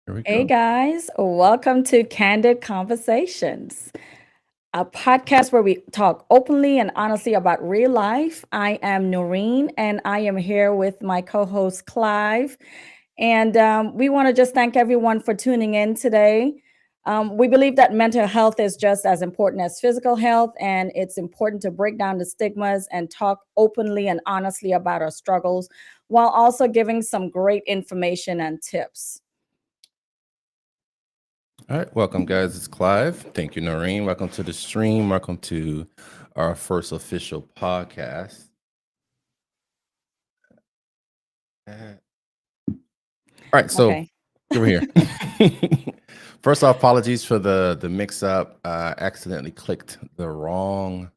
Here we Hey go. guys, welcome to Candid Conversations, a podcast where we talk openly and honestly about real life. I am Noreen and I am here with my co host Clive. And we want to just thank everyone for tuning in today. We believe that mental health is just as important as physical health, and it's important to break down the stigmas and talk openly and honestly about our struggles while also giving some great information and tips. All right, welcome, guys. It's Clive. Thank you, Noreen. Welcome to the stream. Welcome to our first official podcast. All right, so Okay. over here. First off, apologies for the mix up. Accidentally clicked the wrong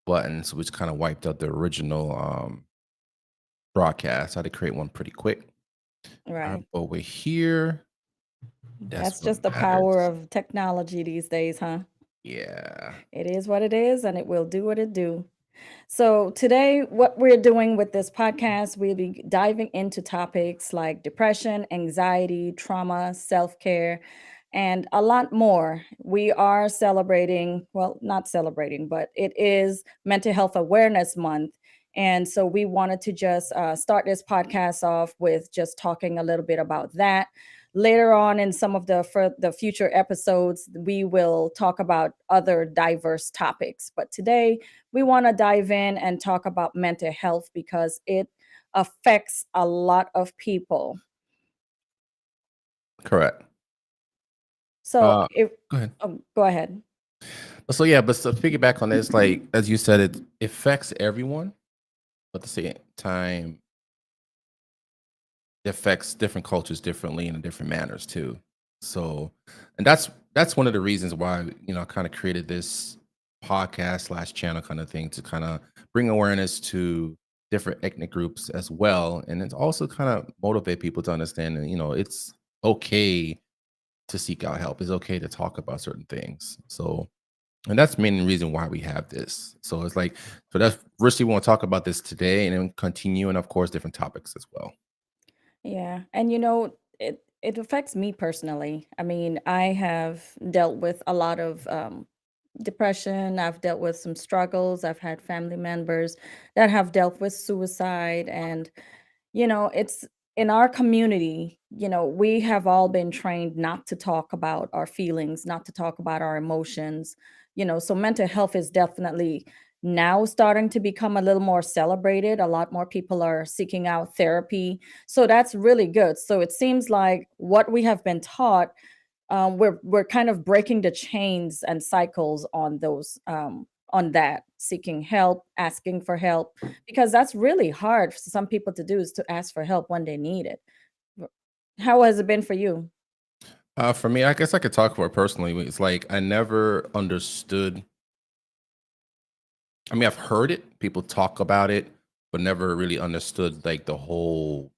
button, so which kind of wiped out the original broadcast. I had to create one pretty quick. Right. But we're here. That's That's what just the power matters. of technology these days, huh? Yeah. It is what it is and it will do what it do. So today what we're doing with this podcast, we'll be diving into topics like depression, anxiety, trauma, self-care, and a lot more. We are celebrating, well, not celebrating, but it is Mental Health Awareness Month. And so we wanted to just start this podcast off with just talking a little bit about that. Later on in some of the future episodes, we will talk about other diverse topics. But today, we want to dive in and talk about mental health because it affects a lot of people. Correct. So, Uh, if Go ahead. go ahead. So yeah, but to piggyback on this, like as you said, it affects everyone, but at the same time, it affects different cultures differently and in different manners too. So, and that's one of the reasons why I kind of created this podcast slash channel kind of thing to kind of bring awareness to different ethnic groups as well, and it's also kind of motivate people to understand that it's okay to seek out help. It's okay to talk about certain things. So and that's the main reason why we have this. So it's like, so that's first we want to talk about this today and then continue, and of course, different topics as well. Yeah, and it affects me personally. I mean, I have dealt with a lot of depression. I've dealt with some struggles. I've had family members that have dealt with suicide, and it's in our community. We have all been trained not to talk about our feelings, not to talk about our emotions. So mental health is definitely now starting to become a little more celebrated. A lot more people are seeking out therapy. So that's really good. So it seems like what we have been taught, we're kind of breaking the chains and cycles on those on that, seeking help, asking for help, because that's really hard for some people to do, is to ask for help when they need it. How has it been for you? For me, I guess I could talk about it personally. It's like I never understood. I mean, I've heard it, people talk about it, but never really understood like the whole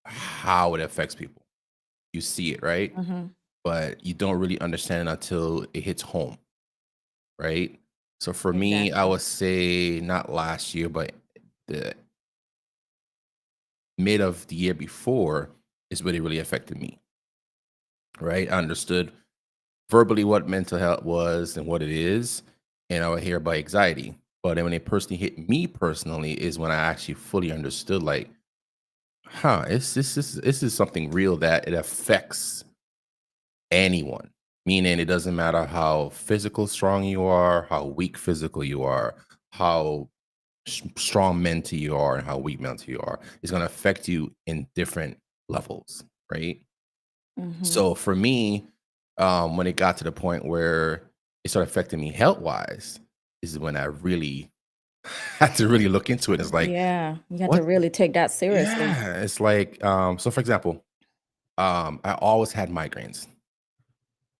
how it affects people. You see it, right? Hmm. But you don't really understand it until it hits home, right? So for me, I Exactly. would say not last year, but the mid of the year before is when it really affected me, right? I understood verbally what mental health was and what it is, and I would hear about anxiety. But then when it personally hit me personally is when I actually fully understood, like, this is something real that it affects anyone. Meaning it doesn't matter how physical strong you are, how weak physical you are, how strong mentally you are, and how weak mentally you are. It's going to affect you in different levels, right? Hmm. So for me, when it got to the point where it started affecting me health wise, is when I really had to really look into it. It's like, Yeah, you have to what? really take that seriously. Yeah, it's like, so for example, I always had migraines,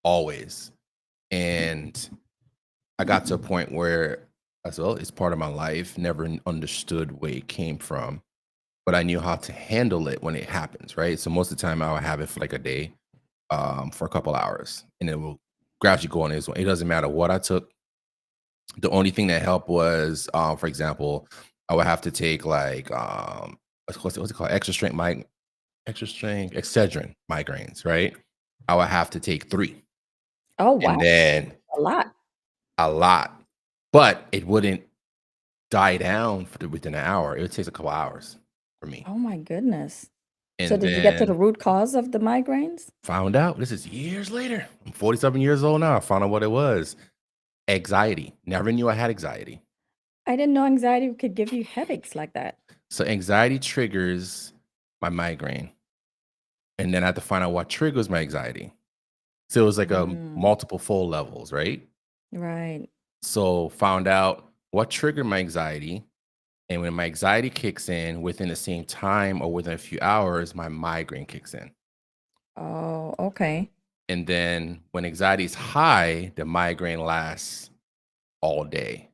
always, and I got to a point where, as well, it's part of my life. Never understood where it came from, but I knew how to handle it when it happens. Right, so most of the time I would have it for like a day, for a couple hours, and it will gradually go on its own. It doesn't matter what I took. The only thing that helped was, for example, I would have to take like what's it called, extra strength mic. extra strength, Excedrin migraines, right? I would have to take 3, Oh, and wow. then A lot. a lot, but it wouldn't die down within an hour. It would take a couple hours for me, Oh my goodness. So and did you get to the then root cause of the migraines? found out this is years later. I'm 47 years old now. I found out what it was. Anxiety. Never knew I had anxiety. I didn't know anxiety could give you headaches like that. So anxiety triggers my migraine, and then I had to find out what triggers my anxiety. So it was like a Mm, multiple fold levels, right? right. So found out what triggered my anxiety, and when my anxiety kicks in within the same time or within a few hours, my migraine kicks in. Oh, okay. And then when anxiety is high, the migraine lasts all day,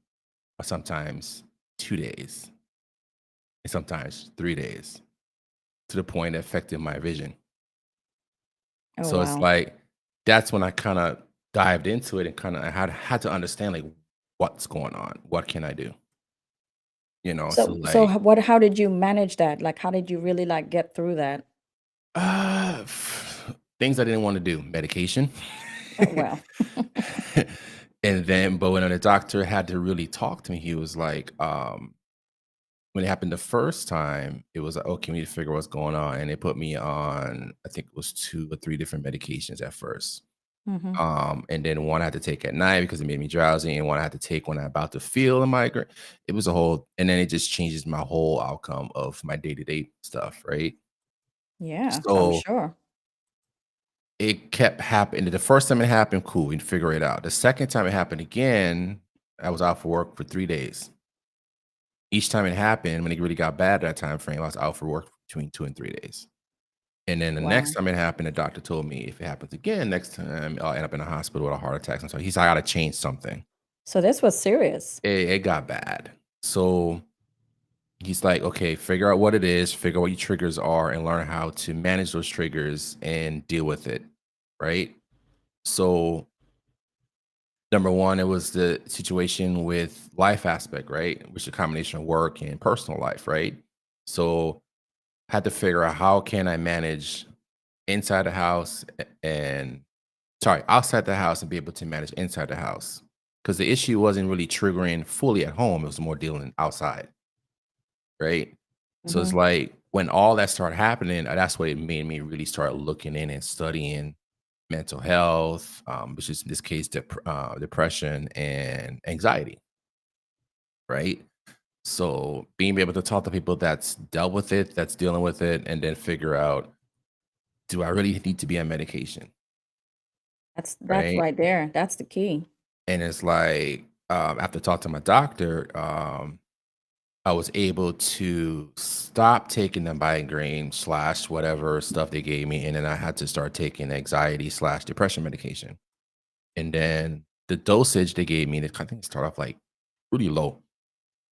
or sometimes 2 days, and sometimes 3 days, to the point it affected my vision. Oh, So it's wow. like that's when I kind of dived into it and kind of had to understand like what's going on, what can I do, so like How did you manage that? Like, how did you really, like, get through that? uh things I didn't want to do, medication. Oh, well. And then but when the doctor had to really talk to me, he was like, when it happened the first time, it was like, okay, we need to figure what's going on. And they put me on, I think it was 2 or 3 different medications at first. Mhm. And then one I had to take at night because it made me drowsy, and one I had to take when I'm about to feel a migraine. It was a whole, and then it just changes my whole outcome of my day-to-day stuff, right? Yeah, I'm So sure. it kept happening. The first time it happened, cool, we figure it out. The second time it happened again, I was out for work for 3 days. Each time it happened, when it really got bad that time frame, I was out for work between 2 and 3 days. And then the next Wow. time it happened, the doctor told me if it happens again next time, I'll end up in a hospital with a heart attack. So he's, I got to change something. So this was serious. It got bad. So he's like, okay, figure out what it is, figure out what your triggers are, and learn how to manage those triggers and deal with it. Right. So number one, it was the situation with life aspect, right? Which is a combination of work and personal life, right? So had to figure out how can I manage inside the house and sorry, outside the house and be able to manage inside the house. Because the issue wasn't really triggering fully at home, it was more dealing outside, right? So it's Mhm. like when all that started happening, that's what it made me really start looking in and studying mental health, which is in this case depression and anxiety, right? So being able to talk to people that's dealt with it, that's dealing with it, and then figure out, do I really need to be on medication, That's right? right there. That's the key. And it's like, after talking to my doctor, I was able to stop taking the migraine slash whatever stuff they gave me, and then I had to start taking anxiety slash depression medication. And then the dosage they gave me, I think it started off like really low,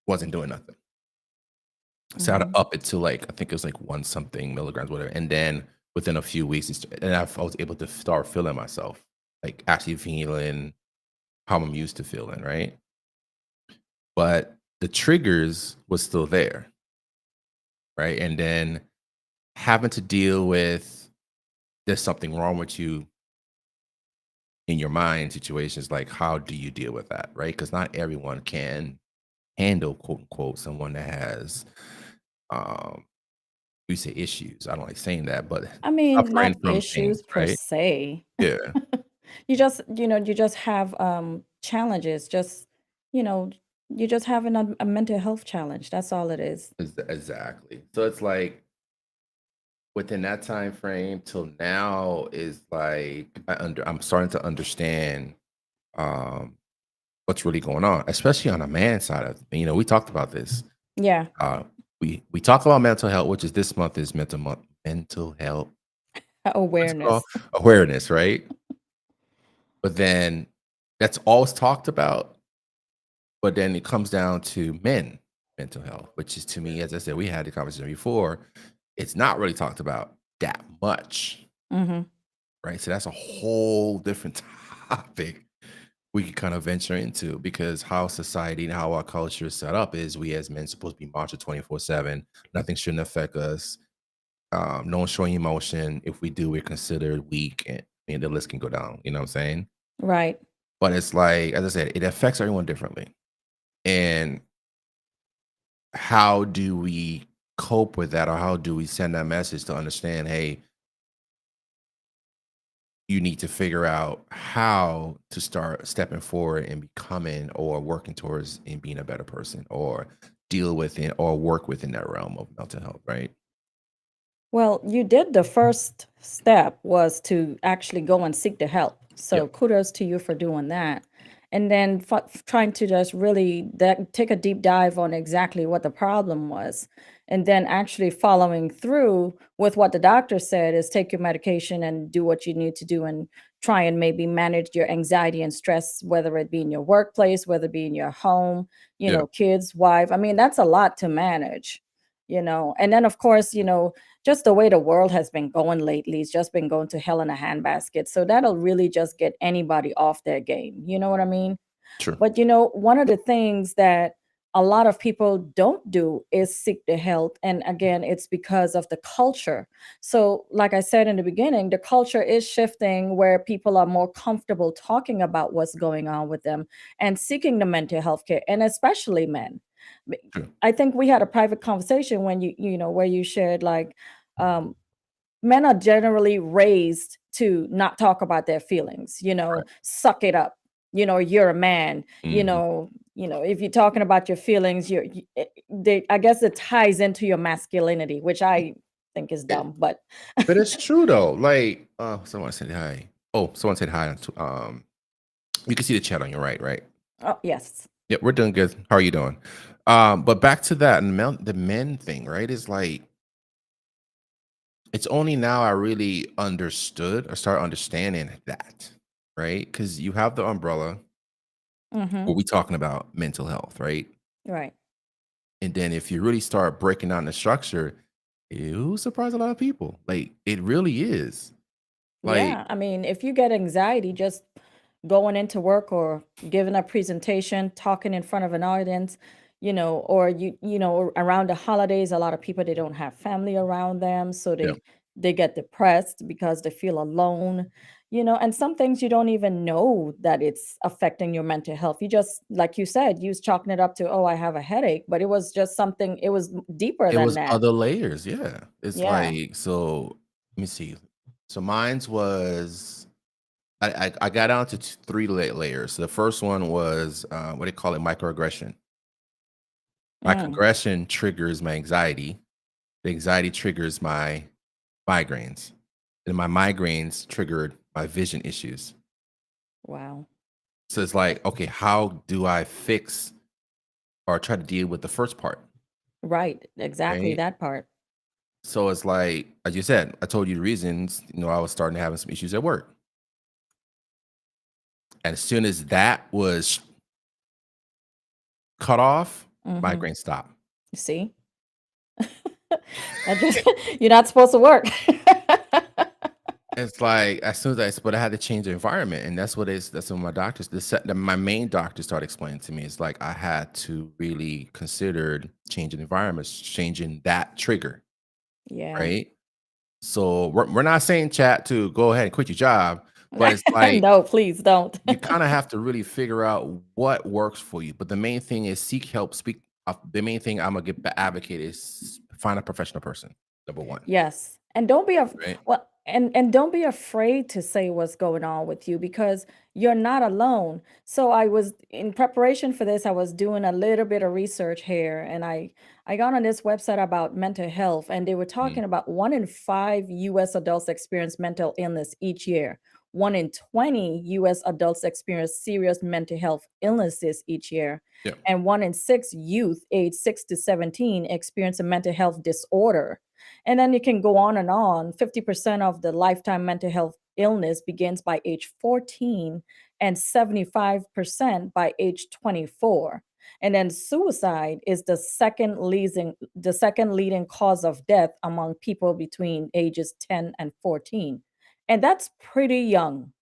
wasn't doing nothing. So I had to Mhm. up it to like I think it was like one something milligrams, whatever. And then within a few weeks, and I was able to start feeling myself, like actually feeling how I'm used to feeling, right? But the triggers was still there, right? And then having to deal with there's something wrong with you in your mind situations, like how do you deal with that, right? Because not everyone can handle quote unquote someone that has um we say issues. I don't like saying that, but I mean, suffering not from things, issues per right? se. Yeah, You just have, challenges, just, you know, you just having a mental health challenge, that's all it is. exactly. So it's like within that time frame till now is like I'm starting to understand um what's really going on, especially on a man side of we talked about this. Yeah, Uh we talk about mental health, which is this month is mental health. What's it called? awareness. Awareness, right? But then that's always talked about, but then it comes down to men mental health, which is to me, as I said, we had the conversation before, it's not really talked about that much, Mhm. right? So that's a whole different topic we could kind of venture into because how society and how our culture is set up is we as men supposed to be macho 24/7. Nothing shouldn't affect us. no showing emotion. If we do, we're considered weak, and the list can go down. You know what I'm saying? Right. But it's like, as I said, it affects everyone differently. And how do we cope with that, or how do we send that message to understand, hey, you need to figure out how to start stepping forward and becoming or working towards and being a better person, or deal with it or work within that realm of mental health, right? Well, you did the first step was to actually go and seek the help. So Yep. kudos to you for doing that. And then trying to just really take a deep dive on exactly what the problem was. And then actually following through with what the doctor said is take your medication and do what you need to do and try and maybe manage your anxiety and stress, whether it be in your workplace, whether it be in your home, Yeah. kids, wife. I mean, that's a lot to manage. And then, of course, just the way the world has been going lately, it's just been going to hell in a handbasket. So that'll really just get anybody off their game. You know what I mean? True. But one of the things that a lot of people don't do is seek the help. And again, it's because of the culture. So, like I said in the beginning, the culture is shifting where people are more comfortable talking about what's going on with them and seeking the mental health care, and especially men. B- True. I think we had a private conversation when where you shared like um, men are generally raised to not talk about their feelings, Right. suck it up. You're a man, Hmm. if you're talking about your feelings, I guess it ties into your masculinity, which I think is dumb, but But it's true though. Like, someone said hi. Oh, someone said hi. You can see the chat on your right, right? oh, yes. Yeah, we're doing good. How are you doing? But back to that, and the men thing, right? Is like, it's only now I really understood or start understanding that, right? Because you have the umbrella. Mhm. What we talking about mental health, right? Right. And then if you really start breaking down the structure, it'll surprise a lot of people. Like, it really is. Like, Yeah, I mean, if you get anxiety just going into work or giving a presentation, talking in front of an audience, or around the holidays, a lot of people they don't have family around them, so yeah, they get depressed because they feel alone, and some things you don't even know that it's affecting your mental health. You just, like you said, you was chalking it up to, oh, I have a headache, but it was just something, it was deeper it than was that. other layers. Yeah, it's Yeah. like, so. Let me see. So mine's was, I got down to three layers. So the first one was, what they call it, microaggression. Mm, Microaggression triggers my anxiety. The anxiety triggers my migraines. And my migraines triggered my vision issues. wow. So it's like, okay, how do I fix or try to deal with the first part? Right, exactly Right. that part. So it's like, as you said, I told you the reasons, I was starting to having some issues at work. And as soon as that was cut off, Mhm. migraine stopped. You see? That just you're not supposed to work. It's like, as soon as but I had to change the environment, and that's what my doctors, my main doctor started explaining to me. It's like I had to really consider changing environments, changing that trigger, Yeah. right? So we're not saying, chat, to go ahead and quit your job, but it's like No, please don't. you kind of have to really figure out what works for you. But the main thing is seek help. Speak. The main thing I'm gonna advocate is find a professional person. Number one, Yes, and don't be af right? well, and don't be afraid to say what's going on with you because you're not alone. So I was in preparation for this, I was doing a little bit of research here, and I got on this website about mental health, and they were Mm, talking about 1 in 5 US adults experience mental illness each year. 1 in 20 US adults experience serious mental health illnesses each year, yeah, and 1 in 6 youth aged 6 to 17 experience a mental health disorder. And then you can go on and on. 50% of the lifetime mental health illness begins by age 14 and 75% by age 24. And then suicide is the second leading cause of death among people between ages 10 and 14. And that's pretty young.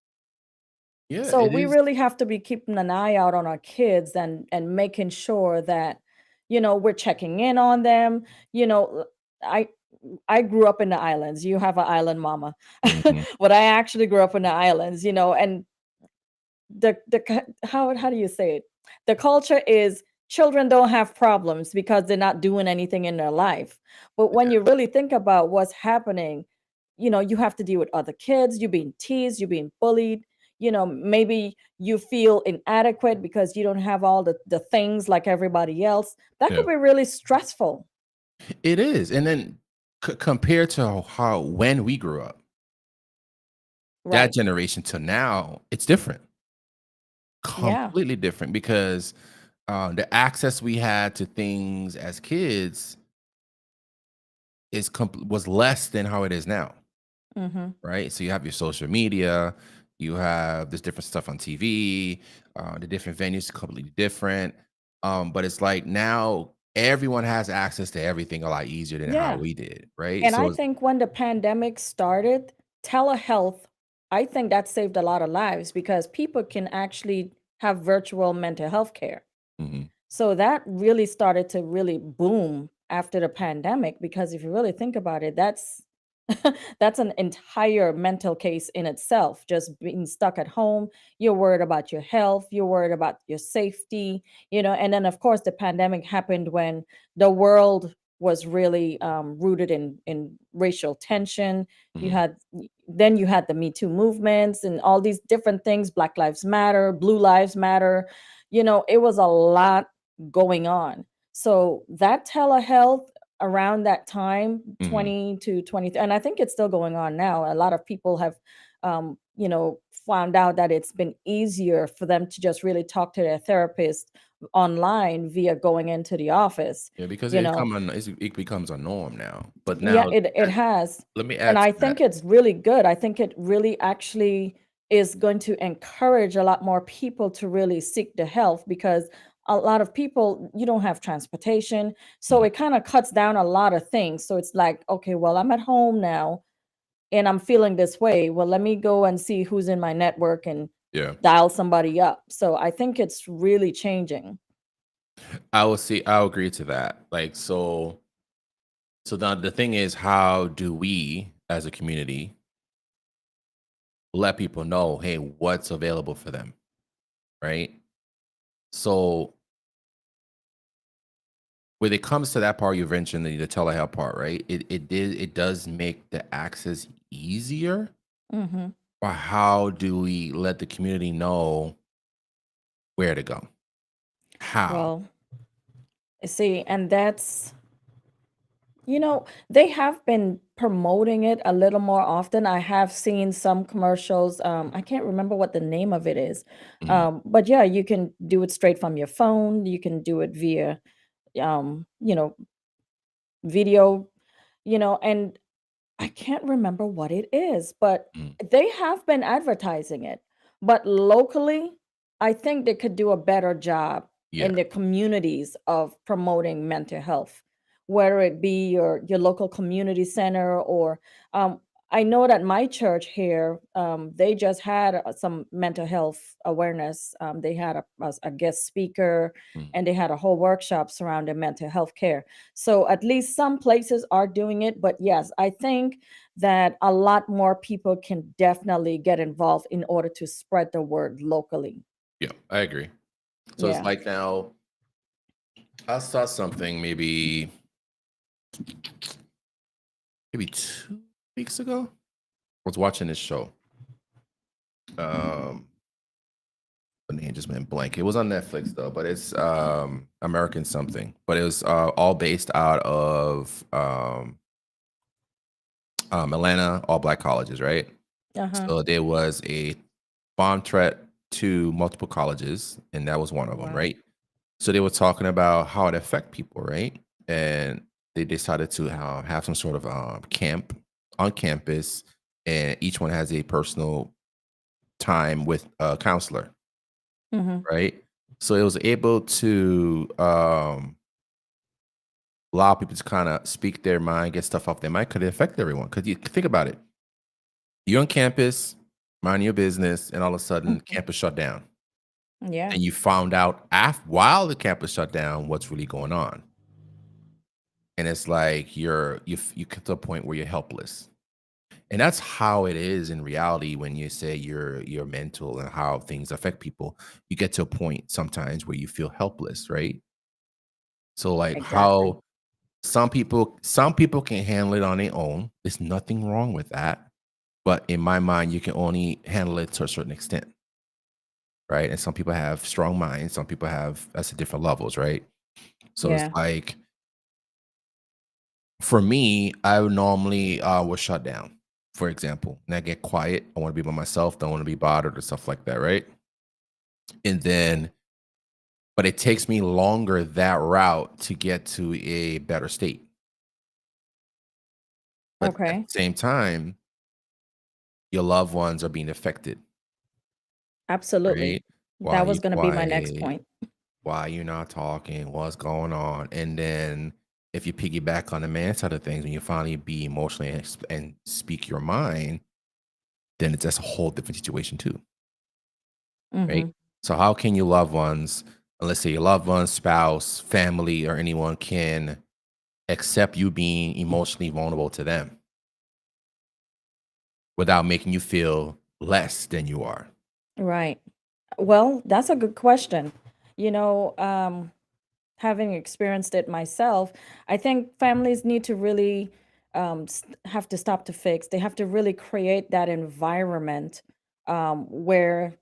yeah. So It we is. really have to be keeping an eye out on our kids and making sure that we're checking in on them. You know, I grew up in the islands. You have an island mama. Mhm. But I actually grew up in the islands, and how do you say it? The culture is children don't have problems because they're not doing anything in their life. But when Yeah, you really think about what's happening, you have to deal with other kids, you're being teased, you're being bullied, maybe you feel inadequate because you don't have all the things like everybody else. That yeah. could be really stressful. It is, and then compared to how when we grew up, that Right. generation to now, it's different. Yeah. Completely different because, the access we had to things as kids was less than how it is now, Mhm. right? So you have your social media, you have this different stuff on TV, the different venues are completely different. But it's like now everyone has access to everything a lot easier than how Yeah. we did, right? And So I it's think when the pandemic started, telehealth, I think that saved a lot of lives because people can actually have virtual mental health care. mhm, So that really started to really boom after the pandemic because if you really think about it, that's that's an entire mental case in itself. Just being stuck at home, you're worried about your health, you're worried about your safety, and then of course the pandemic happened when the world was really rooted in racial tension. You mhm, had then you had the Me Too movements and all these different things, Black Lives Matter, Blue Lives Matter. It was a lot going on. So that telehealth around that time, mhm. 20 to 20, and I think it's still going on now. A lot of people have, found out that it's been easier for them to just really talk to their therapist online via going into the office, Yeah, because you know. it becomes a norm now. But Yeah, now, it has. let me And add to I that. think it's really good. I think it really actually is going to encourage a lot more people to really seek the help because a lot of people, you don't have transportation. So Mhm. it kind of cuts down a lot of things. So it's like, okay, well, I'm at home now and I'm feeling this way. Well, let me go and see who's in my network and Yeah, dial somebody up. So I think it's really changing. I'll agree to that. Like, so now the thing is, how do we as a community let people know, hey, what's available for them, right? So when it comes to that part you mentioned, the telehealth part, right? It does make the access easier. Hmm. But how do we let the community know where to go? How? Well, see, and they have been promoting it a little more often. I have seen some commercials. I can't remember what the name of it is. Mhm. But yeah, you can do it straight from your phone. You can do it via, um, you know, video, and I can't remember what it is, but Mhm. they have been advertising it. But locally, I think they could do a better job Yeah. in the communities of promoting mental health, whether it be your local community center or um, I know that my church here, they just had some mental health awareness. They had a guest speaker Mhm. and they had a whole workshop surrounding mental health care. So at least some places are doing it. But yes, I think that a lot more people can definitely get involved in order to spread the word locally. Yeah, I agree. So it's Yeah. like now I saw something maybe 2 weeks ago. I was watching this show. Um, the name just went blank. It was on Netflix though, but it's American something. But it was all based out of Atlanta, all black colleges, right? Uh-huh. So there was a bomb threat to multiple colleges, and that was one of them, Wow. right? So they were talking about how it affect people, right? And they decided to have some sort of camp on campus, and each one has a personal time with a counselor, Mhm. right? So it was able to allow people to kind of speak their mind, get stuff off their mind. Could it affect everyone? Because you think about it, you're on campus, mind your business, and all of a sudden, Mhm. campus shut down, Yeah. and you found out while the campus shut down what's really going on. and it's like you get to a point where you're helpless. And that's how it is in reality when you say you're mental and how things affect people. You get to a point sometimes where you feel helpless, right? So like Exactly. how some people can handle it on their own. There's nothing wrong with that. But in my mind, you can only handle it to a certain extent, right? And some people have strong minds, some people have that's at different levels, right? So it's Yeah. like for me, I would normally will shut down, for example, and I get quiet. I want to be by myself, don't want to be bothered or stuff like that, right? And then, but it takes me longer that route to get to a better state. But at Okay. the same time, your loved ones are being affected, Absolutely. right? That was gonna be my next point. Why you're not talking, what's going on, and then if you piggyback on the man side of things, when you finally be emotionally and speak your mind, then it's just a whole different situation too, right? Mhm. So how can your loved ones, let's say your loved ones, spouse, family, or anyone can accept you being emotionally vulnerable to them without making you feel less than you are? Right. Well, that's a good question. You know, having experienced it myself, I think families need to really have to stop to fix. They have to really create that environment where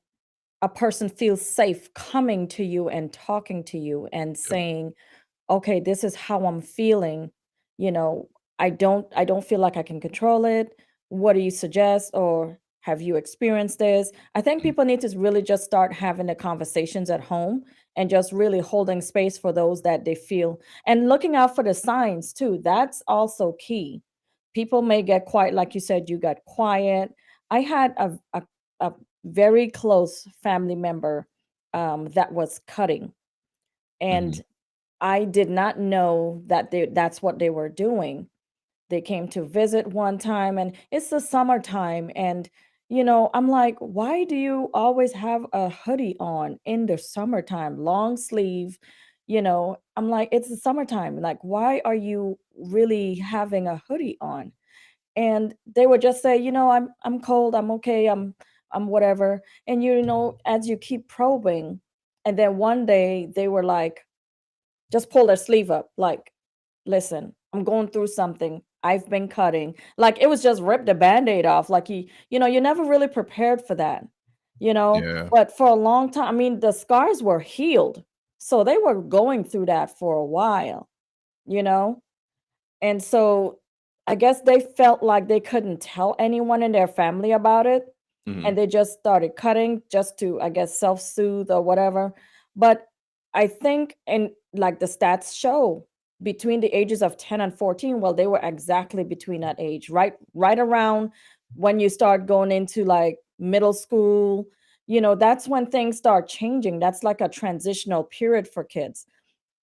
a person feels safe coming to you and talking to you and Yep. saying, okay, this is how I'm feeling. You know, I don't feel like I can control it. What do you suggest? Or have you experienced this? I think Mhm. people need to really just start having the conversations at home and just really holding space for those that they feel and looking out for the signs too. That's also key. People may get quiet, like you said, you got quiet. I had a very close family member that was cutting. And Mhm. I did not know that that's what they were doing. They came to visit one time and it's the summertime and I'm like, "Why do you always have a hoodie on in the summertime, long sleeve?" I'm like, "It's the summertime. Like, why are you really having a hoodie on?" And they would just say, I'm cold, I'm okay, I'm whatever." And as you keep probing, and then one day they were like, just pull their sleeve up, like, "Listen, I'm going through something. I've been cutting." Like, it was just rip the Band-Aid off, like, you're never really prepared for that, Yeah. but for a long time, I mean, the scars were healed, so they were going through that for a while, you know? And so, I guess they felt like they couldn't tell anyone in their family about it, Mhm. and they just started cutting just to, I guess, self-soothe or whatever. But I think and like the stats show, between the ages of 10 and 14, well, they were exactly between that age, right around when you start going into, like, middle school, that's when things start changing. That's like a transitional period for kids.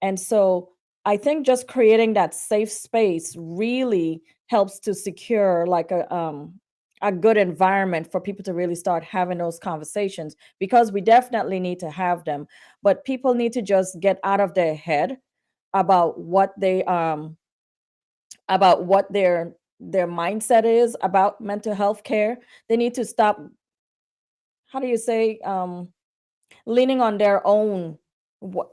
And so I think just creating that safe space really helps to secure like a good environment for people to really start having those conversations, because we definitely need to have them. But people need to just get out of their head about what their mindset is about mental health care. They need to stop, how do you say, leaning on their own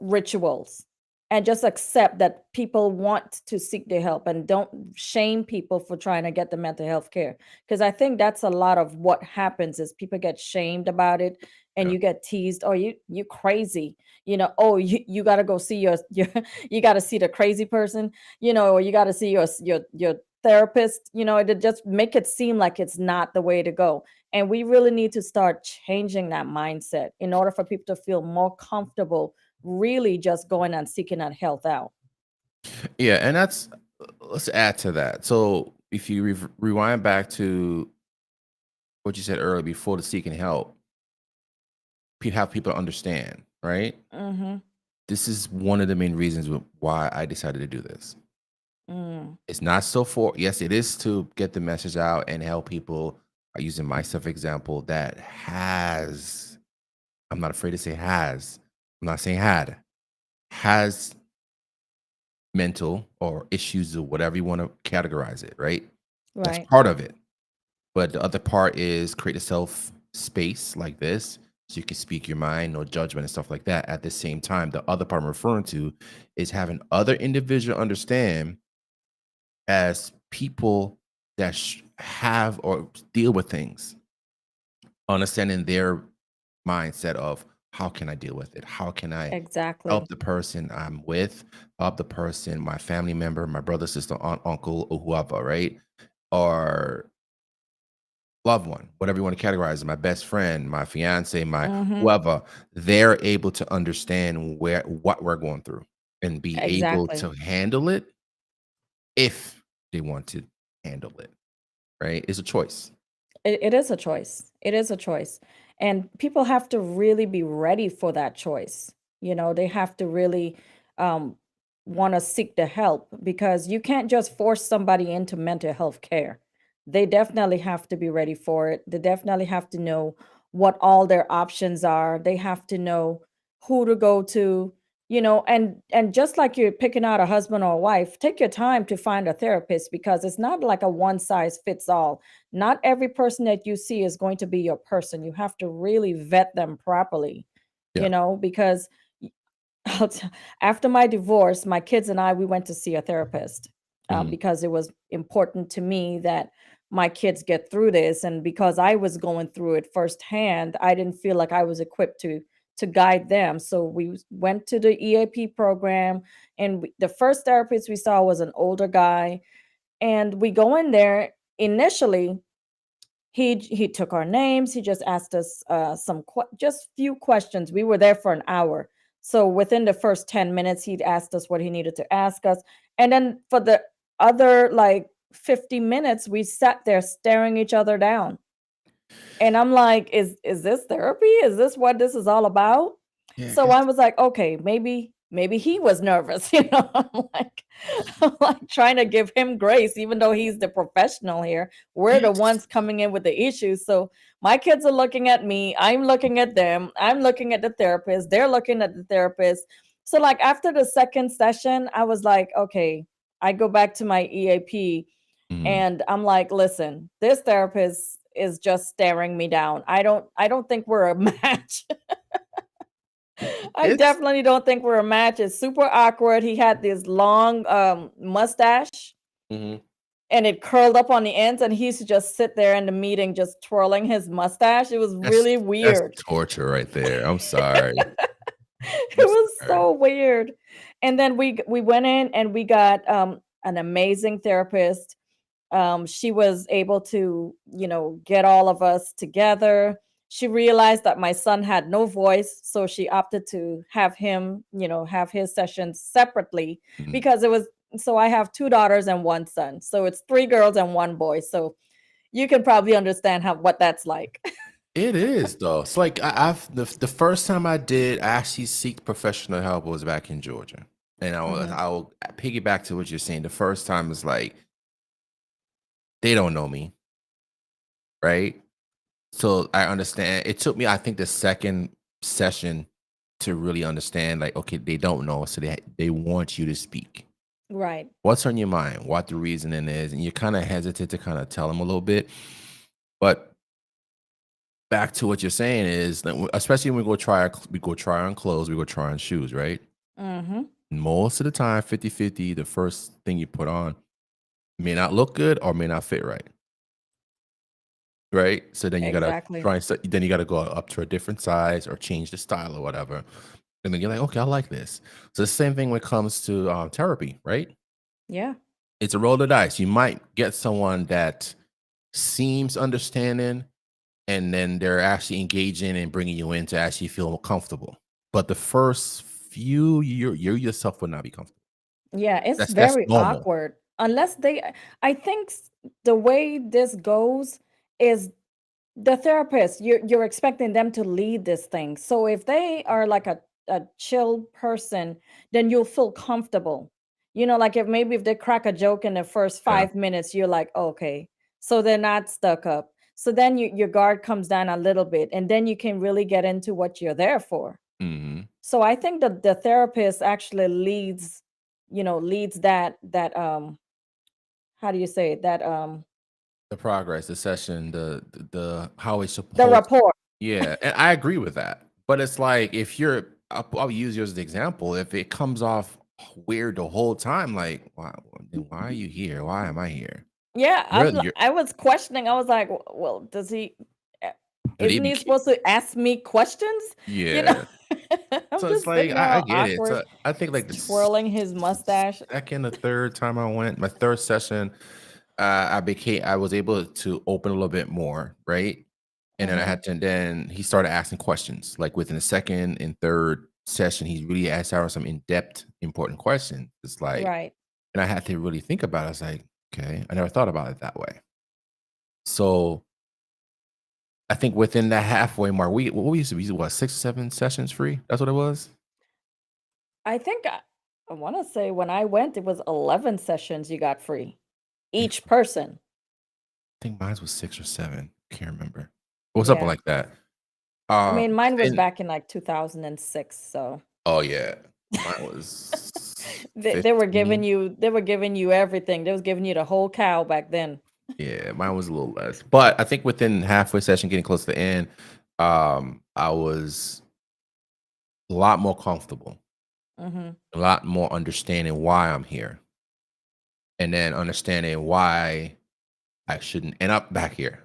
rituals, and just accept that people want to seek their help and don't shame people for trying to get the mental health care, because I think that's a lot of what happens is people get shamed about it, and Yeah. you get teased, "Oh, you crazy," "Oh, you got to go see your you got to see the crazy person," or "You got to see your therapist," to just make it seem like it's not the way to go. And we really need to start changing that mindset in order for people to feel more comfortable really just going and seeking that health out. Yeah, and that's let's add to that. So if you rewind back to what you said earlier before the seeking help, have people understand, right? Mhm. This is one of the main reasons why I decided to do this. Mm. It's not so for yes, it is to get the message out and help people. Using myself example that has, I'm not afraid to say has, I'm not saying had, has mental or issues or whatever you want to categorize it, right? That's Right. part of it. But the other part is create a self space like this so you can speak your mind, no judgment and stuff like that. At the same time, the other part I'm referring to is having other individual understand as people that have or deal with things, understanding their mindset of how can I deal with it? How can I help Exactly. the person I'm with, help the person, my family member, my brother, sister, aunt, uncle, or whoever, right? Or loved one, whatever you want to categorize it, my best friend, my fiance, my Mhm. whoever, they're able to understand what we're going through and be able Exactly. to handle it if they want to handle it, right? It's a choice. It is a choice. It is a choice. And people have to really be ready for that choice. They have to really um, want to seek the help because you can't just force somebody into mental health care. They definitely have to be ready for it. They definitely have to know what all their options are. They have to know who to go to, and just like you're picking out a husband or a wife, take your time to find a therapist because it's not like a one size fits all. Not every person that you see is going to be your person. You have to really vet them properly, Yeah. because y- I'll t- after my divorce, my kids and I, we went to see a therapist Mhm. because it was important to me that my kids get through this. And because I was going through it firsthand, I didn't feel like I was equipped to guide them. So went to the EAP program, and the first therapist we saw was an older guy, and we go in there. Initially, he took our names. He just asked us just few questions. We were there for an hour. So within the first 10 minutes, he'd asked us what he needed to ask us. And then for the other like 50 minutes, we sat there staring each other down. And I'm like, is this therapy? Is this what this is all about? Yeah, So I it's was like, okay, maybe he was nervous, I'm like trying to give him grace, even though he's the professional here. We're the it's ones coming in with the issues. So my kids are looking at me, I'm looking at them, I'm looking at the therapist, they're looking at the therapist. So like after the second session, I was like, okay, I go back to my EAP mhm. and I'm like, listen, this therapist is just staring me down. I don't think we're a match. I It's definitely don't think we're a match. It's super awkward. He had this long mustache mhm. and it curled up on the ends, and he used to just sit there in the meeting just twirling his mustache. It was really That's weird. torture right there. I'm sorry. It I'm was sorry. so weird. And then we went in and we got an amazing therapist. She was able to, get all of us together. She realized that my son had no voice, so she opted to have him, have his sessions separately Mhm. because it was. So I have two daughters and one son, so it's three girls and one boy. So you can probably understand what that's like. It is though. It's like the first time I did actually seek professional help was back in Georgia, and Hmm. I'll piggyback to what you're saying. The first time was like they don't know me, right? So I understand. It took me, I think, the second session to really understand. Like, okay, they don't know, so they want you to speak. Right. What's on your mind? What the reasoning is, and you kind of hesitate to kind of tell them a little bit, but back to what you're saying is that especially when we go try on clothes, we go try on shoes, right? Hmm. Most of the time, 50-50, the first thing you put on may not look good or may not fit right. Right? So then you gotta Exactly. try and then you gotta go up to a different size or change the style or whatever. And then you're like, okay, I like this. So the same thing when it comes to therapy, right? Yeah. It's a roll of the dice. You might get someone that seems understanding, and then they're actually engaging and bringing you in to actually feel more comfortable. But the first few, you yourself would not be comfortable. Yeah, it's That's very normal. awkward. Unless I think the way this goes is the therapist, you're expecting them to lead this thing. So if they are like a chill person, then you'll feel comfortable. Like if they crack a joke in the first Yeah. 5 minutes, you're like, okay. So they're not stuck up. So then your guard comes down a little bit, and then you can really get into what you're there for. Hmm. So I think that the therapist actually leads, leads that how do you say it? That The progress, the session, the how it's the supposed. rapport. Yeah, and I agree with that. But it's like if I'll use you as the example. If it comes off weird the whole time, like why are you here? Why am I here? Yeah, You're I was questioning. I was like, Well, does he? uh, Should he Isn't be he ki supposed to ask me questions?" You know, Yeah. I'm So it's just like sitting there I all get it. awkward, So I think like the twirling his mustache. second or third time I went, my third session, I was able to open a little bit more, right? And then I Hmm. had to and then he started asking questions. Like within the second and third session, he really asked out some in-depth, important questions. It's like, Right. and I had to really think about it. I was like, okay, I never thought about it that way. So I think within that halfway mark, we used to be what 6 or 7 sessions free. That's what it was. I think I want to say when I went, it was 11 sessions you got free each person. I think mine was 6 or 7, can't remember. It was something Yeah. like that. I mean, But mine was then back in like 2006, so oh, yeah. Mine was they were giving 15. you everything. They was giving you the whole cow back then. Yeah, mine was a little less. But I think within halfway session, getting close to the end, I was a lot more comfortable, Mhm. a lot more understanding why I'm here, and then understanding why I shouldn't end up back here.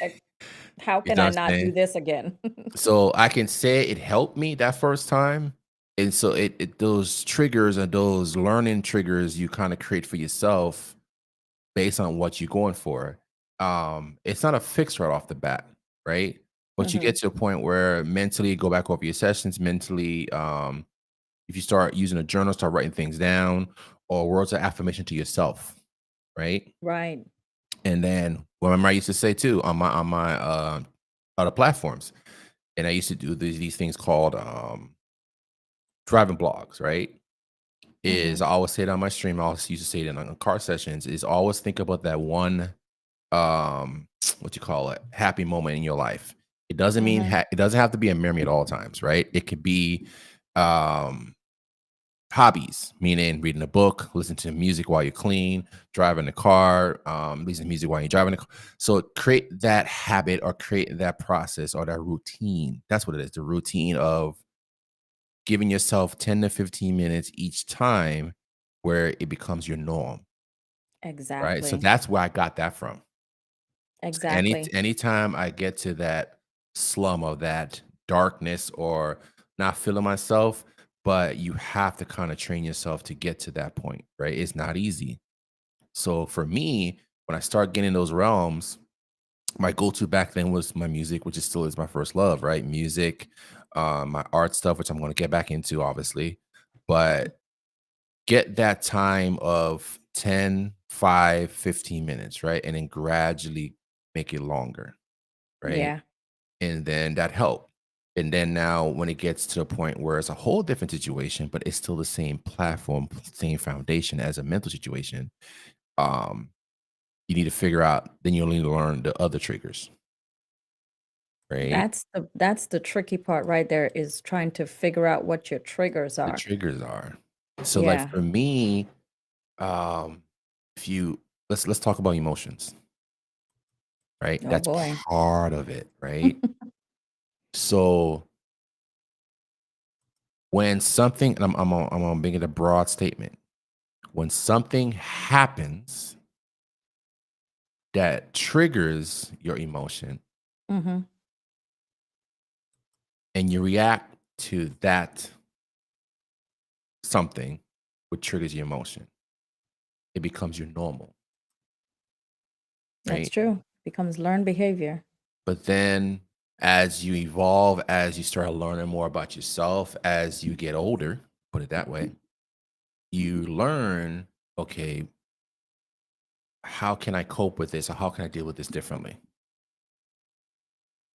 Like, how You can know I what I'm not do saying? this again? So I can say it helped me that first time. And so it those triggers and those learning triggers you kind of create for yourself based on what you're going for. It's not a fix right off the bat, right? But you get Mhm. to a point where mentally you go back over your sessions, mentally, if you start using a journal, start writing things down, or words of affirmation to yourself, right? Right. And then what remember I used to say too on my other platforms, and I used to do these things called driving blogs, right? Is Mhm. I always say it on my stream. I always used to say it in on car sessions. Is always think about that one, what you call it, happy moment in your life. It doesn't mean Mhm. it doesn't have to be a memory at all times, right? It could be um, hobbies, meaning reading a book, listening to music while you clean, driving the car, listening to music while you're driving the car. So create that habit or create that process or that routine. That's what it is. The routine of giving yourself 10 to 15 minutes each time where it becomes your norm, right? So Exactly. that's where I got that from. So Exactly. anytime I get to that slum of that darkness or not feeling myself, but you have to kind of train yourself to get to that point, right? It's not easy. So for me, when I start getting those realms, my go-to back then was my music, which is still is my first love, right? Music, my art stuff, which I'm going to get back into, obviously. But get that time of 10, 5, 15 minutes, right? And then gradually make it longer, right? Yeah. And then that helped. And then now when it gets to the point where it's a whole different situation, but it's still the same platform, same foundation as a mental situation, um, you need to figure out, then you'll need to learn the other triggers, right? That's the tricky part right there is trying to figure out what your triggers The are. triggers are. So like Yeah. for me, um, if you let's talk about emotions, right? Oh That's boy. part of it, right? So when something, and I'm gonna make it a broad statement. When something happens that triggers your emotion Mhm. and you react to that something which triggers your emotion, it becomes your normal, That's right? true. Becomes learned behavior. But then as you evolve, as you start learning more about yourself, as you get older, put it that way, you learn, okay, how can I cope with this or how can I deal with this differently?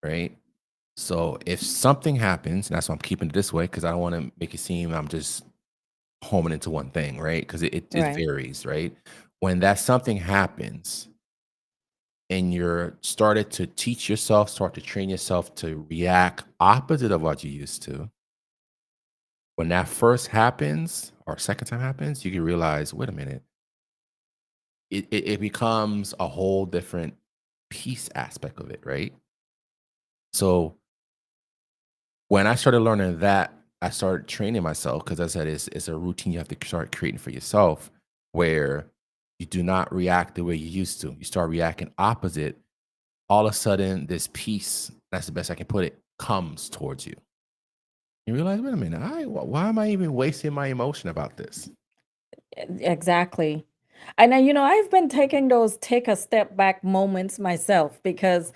Right. So if something happens, and that's why I'm keeping it this way, because I don't want to make it seem I'm just homing into one thing, right? Because it Right. varies, right? When that something happens and you're started to teach yourself, start to train yourself to react opposite of what you used to, when that first happens or second time happens, you can realize, wait a minute, it becomes a whole different peace aspect of it, right? So when I started learning that, I started training myself because I said it's a routine you have to start creating for yourself where you do not react the way you used to. You start reacting opposite. All of a sudden, this peace, that's the best I can put it, comes towards you. You realize, wait a minute, why am I even wasting my emotion about this? Exactly. And then, I've been taking those take a step back moments myself because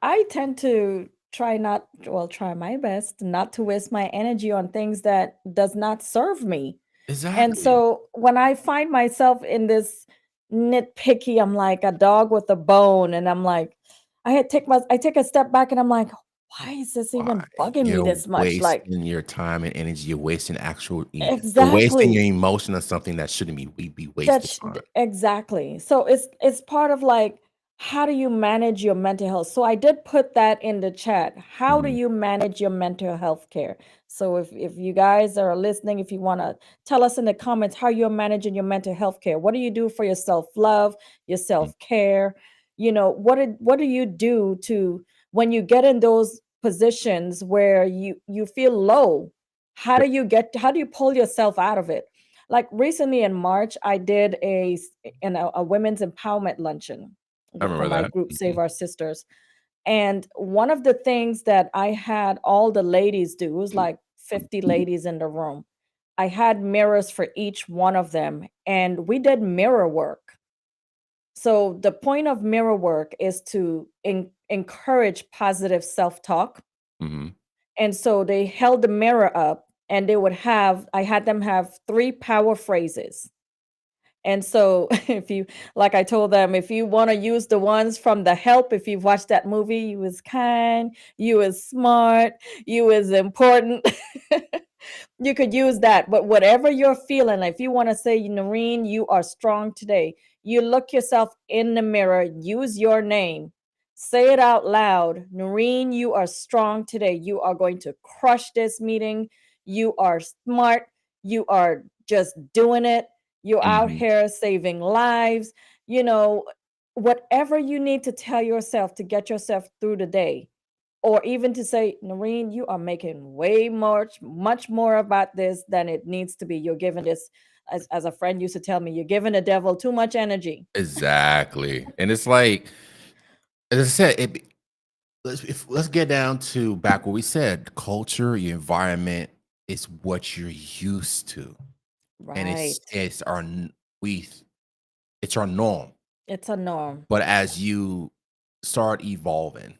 I tend to try my best not to waste my energy on things that does not serve me. And Exactly. so when I find myself in this nitpicky, I'm like a dog with a bone, and I'm like, I take a step back and I'm like, why is this Why? even bugging me You're this much? Like, wasting your time and energy. You're wasting you're wasting your exactly. emotion on something that shouldn't be wasted on. Exactly. So it's part of like, how do you manage your mental health? So I did put that in the chat. How do Mhm. you manage your mental health care? So if you guys are listening, if you want to tell us in the comments how you're managing your mental health care, what do you do for your self-love, your Mhm. self-care? What do you do to when you get in those positions where you feel low? Yep. How do you pull yourself out of it? Like recently in March, I did a women's empowerment luncheon I for remember my that. group Save Mhm. Our Sisters. And one of the things that I had all the ladies do, it was like 50 ladies in the room. I had mirrors for each one of them, and we did mirror work. So the point of mirror work is to encourage positive self-talk. Mhm. And so they held the mirror up and I had them have three power phrases. And so if you like I told them, if you wanna use the ones from The Help, if you've watched that movie, you was kind, you was smart, you was important. You could use that, but whatever you're feeling, if you wanna say, "Noreen, you are strong today," you look yourself in the mirror, use your name, say it out loud, "Noreen, you are strong today. You are going to crush this meeting. You are smart. You are just doing it. You're out Mhm. here saving lives." You know, whatever you need to tell yourself to get yourself through the day, or even to say, Noreen, you are making much more about this than it needs to be. You're giving this, as a friend used to tell me, you're giving the devil too much energy. Exactly. And it's like, as I said, let's get down to back what we said. Culture, your environment is what you're used to. And Right. we it's our norm. It's a norm. But as you start evolving,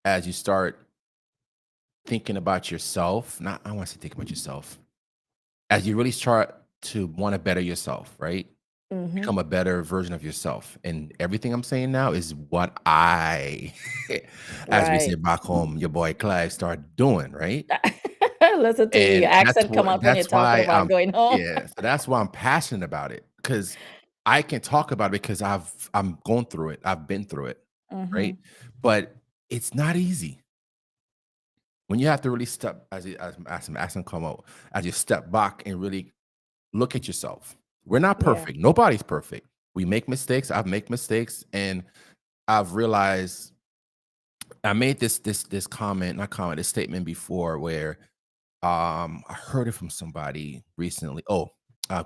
as you start thinking about yourself, not I want to say think about yourself, as you really start to want to better yourself, right? Hmm. Become a better version of yourself. And everything I'm saying now is what I, as we say Right. back home, your boy Clive started doing, right? Listen to you. And Your accent come out when you're that's talking why about going home. yeah, so that's why I'm passionate about it because I can talk about it because I'm going through it. I've been through it, right? Hmm. But it's not easy when you have to really step as some accent come out as you step back and really look at yourself. We're not Yeah. perfect. Nobody's perfect. We make mistakes. I've made mistakes, and I've realized I made this comment, not comment, this statement before where I heard it from somebody recently. Oh,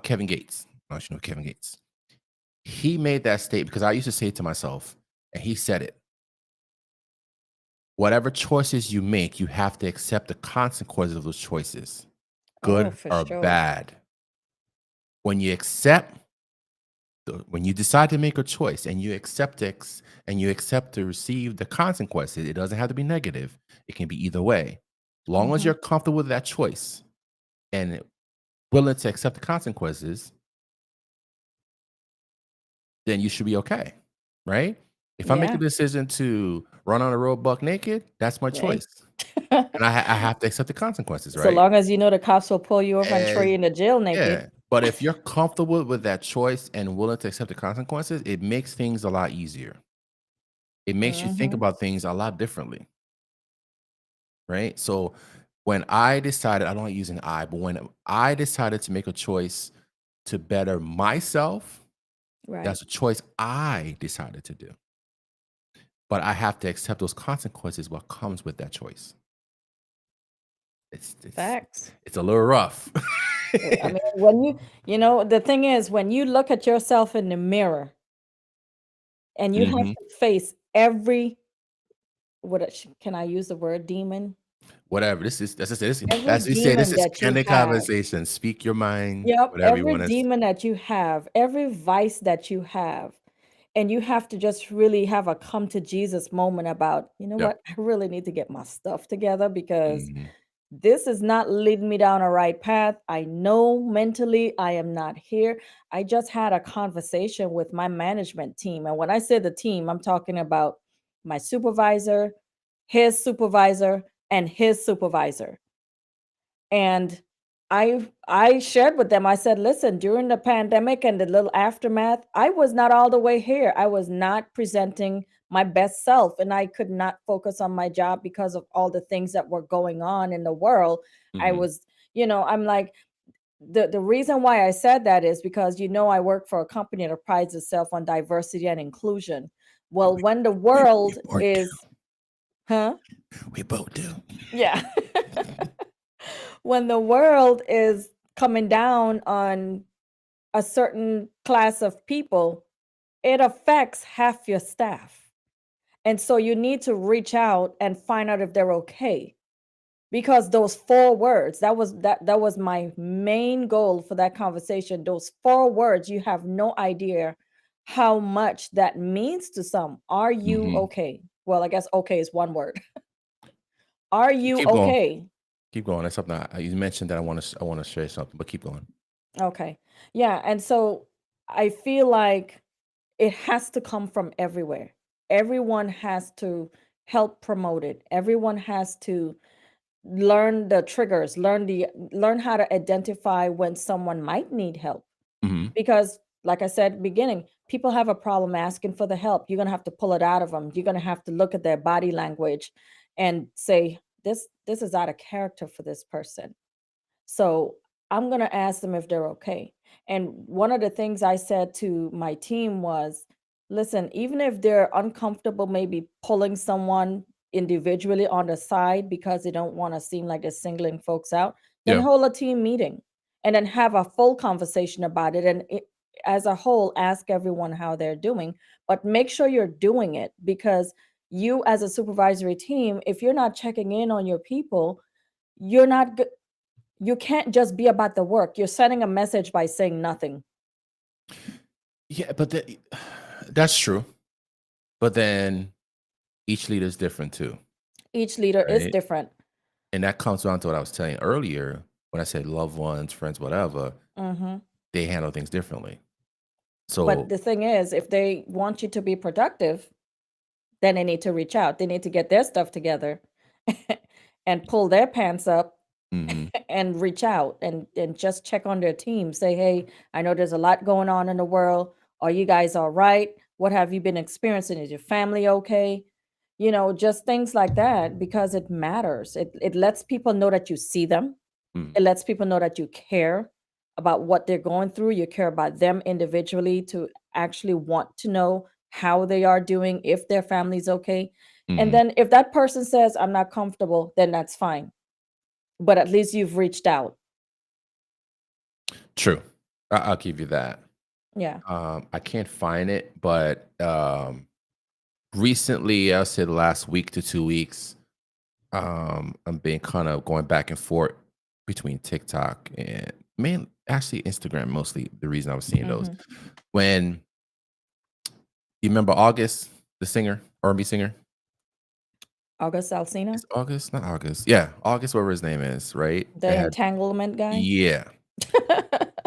Kevin Gates. I don't know if you know Kevin Gates. He made that statement because I used to say it to myself, and he said it. Whatever choices you make, you have to accept the consequences of those choices, Oh, good for or sure. bad. When you accept when you decide to make a choice and you accept to receive the consequences, it doesn't have to be negative. It can be either way. Long as Hmm. you're comfortable with that choice and willing to accept the consequences, then you should be okay, right? If I make a Yeah. decision to run on the road buck naked, that's my Hey. choice, and I have to accept the consequences, So right? long as you know the cops will pull you over and throw As you in the jail naked. yeah, but if you're comfortable with that choice and willing to accept the consequences, it makes things a lot easier. It makes you think Hmm. about things a lot differently, right? So when I decided, I don't like using I, but when I decided to make a choice to better myself, Right. that's a choice I decided to do. But I have to accept those consequences, what comes with that choice. It's it's Facts. it's a little rough. I mean, when the thing is, when you look at yourself in the mirror and you have Mhm. to face every, can I use the word demon? Whatever, this is that's just this Every as we say, this demon is that you candid have. conversation. Speak your mind, Yep, whatever you every wanna. demon that you have, every vice that you have, and you have to just really have a come to Jesus moment about, you know Yeah. what? I really need to get my stuff together because Mhm. this is not leading me down a right path. I know mentally I am not here. I just had a conversation with my management team. And when I say the team, I'm talking about my supervisor, and his supervisor. And I shared with them, I said, listen, during the pandemic and the little aftermath, I was not all the way here. I was not presenting my best self, and I could not focus on my job because of all the things that were going on in the world. I Mhm. was, I'm like, the reason why I said that is because I work for a company that prides itself on diversity and inclusion. Well, We when the we world both do. is, huh? We both do. Yeah. When the world is coming down on a certain class of people, it affects half your staff. And so you need to reach out and find out if they're okay. Because those four words, that was my main goal for that conversation. Those four words, you have no idea how much that means to some. Are you Mhm. okay? Well, I guess okay is one word. Are you Keep going. okay? Keep going. That's something you mentioned that I wanna share something, but keep going. Okay. Yeah. And so I feel like it has to come from everywhere. Everyone has to help promote it. Everyone has to learn the triggers, learn how to identify when someone might need help. Mhm. Because like I said beginning, people have a problem asking for the help. You're going to have to pull it out of them. You're going to have to look at their body language and say this is out of character for this person. So I'm going to ask them if they're okay. And one of the things I said to my team was, listen, even if they're uncomfortable, maybe pulling someone individually on the side because they don't want to seem like they're singling folks out, then Yeah. hold a team meeting and then have a full conversation about it. And as a whole, ask everyone how they're doing, but make sure you're doing it because you, as a supervisory team, if you're not checking in on your people, you're not you can't just be about the work. You're sending a message by saying nothing. Yeah, but that's true. But then each leader is different too, Each leader is right? different. And that comes down to what I was telling you earlier when I said loved ones, friends, whatever, Mhm. they handle things differently. But So, the thing is, if they want you to be productive, then they need to reach out. They need to get their stuff together and pull their pants up mhm, and reach out and just check on their team. Say, "Hey, I know there's a lot going on in the world. Are you guys all right? What have you been experiencing? Is your family okay?" Just things like that because it matters. It lets people know that you see them. mhm, It lets people know that you care about what they're going through. You care about them individually to actually want to know how they are doing, if their family's okay. And mhm. then if that person says, I'm not comfortable, then that's fine. But at least you've reached out. True. I'll give you that. Yeah. I can't find it, but recently, I'll say the last week to 2 weeks, I'm been kind of going back and forth between TikTok and actually Instagram mostly. The reason I was seeing those Mhm. when you remember August, the singer, R&B singer. August Alsina, It's August, not August. Yeah, August, whatever his name is, right? the They had entanglement guy. yeah.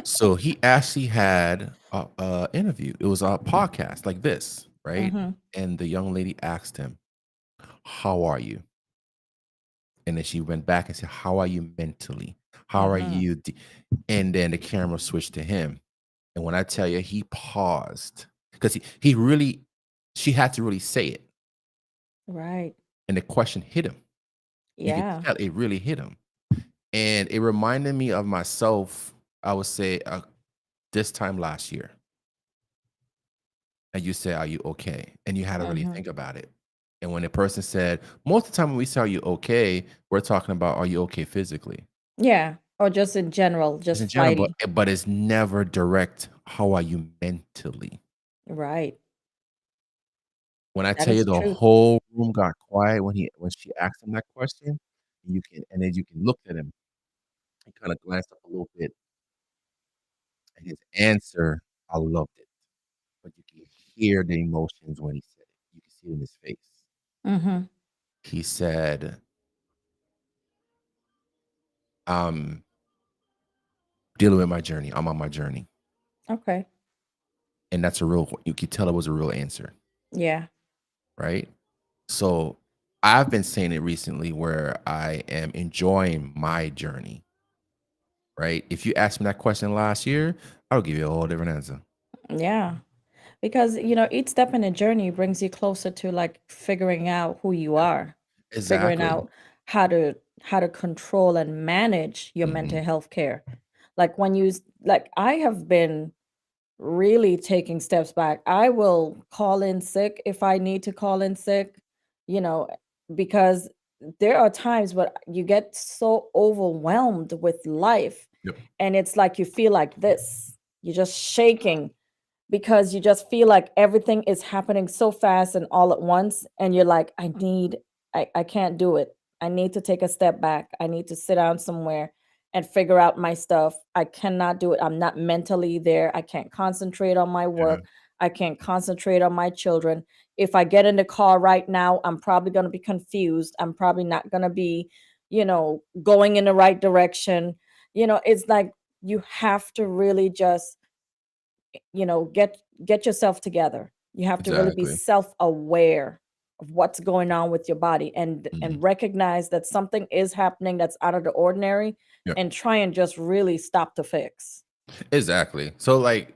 So he actually had a interview. It was a podcast like this, right? Mhm. And the young lady asked him, "How are you?" And then she went back and said, "How are you mentally? How are Mhm. you?" And then the camera switched to him. And when I tell you, he paused because he really, she had to really say it. Right. And the question hit him. You could Yeah. tell it really hit him. And it reminded me of myself, I would say, this time last year. And you said, "Are you okay?" And you had to really Mhm. think about it. And when the person said, most of the time when we say, "Are you okay?" we're talking about, "Are you okay physically?" Yeah, or just in general, It's in just general, flighty. but it's never direct, "How are you mentally?" Right. When I That tell you is the true. whole room got quiet when she asked him that question, and then you can look at him, he kinda glanced up a little bit, and his answer, I loved it, but you can hear the emotions when he said it. You can see it in his face. Mhm. He said, "I'm dealing with my journey. I'm on my journey." Okay. And that's a real you could tell it was a real answer, Yeah. right? So, I've been saying it recently where I am enjoying my journey, right? If you asked me that question last year, I'll give you a whole different answer. Yeah. Because, each step in the journey brings you closer to like figuring out who you are, figuring Exactly. out how to control and manage your Mhm. mental health care. Like when like I have been really taking steps back. I will call in sick if I need to call in sick, you know, because there are times where you get so overwhelmed with life Yep. and it's like you feel like this. You're just shaking because you just feel like everything is happening so fast and all at once and you're like I can't do it. I need to take a step back. I need to sit down somewhere and figure out my stuff. I cannot do it. I'm not mentally there. I can't concentrate on my Yeah. work. I can't concentrate on my children. If I get in the car right now, I'm probably going to be confused. I'm probably not going to be, going in the right direction. It's like you have to really just get yourself together. You have to really be Exactly. self-aware of what's going on with your body and Mhm. recognize that something is happening that's out of the ordinary Yep. and try and just really stop the fix. Exactly. So, like,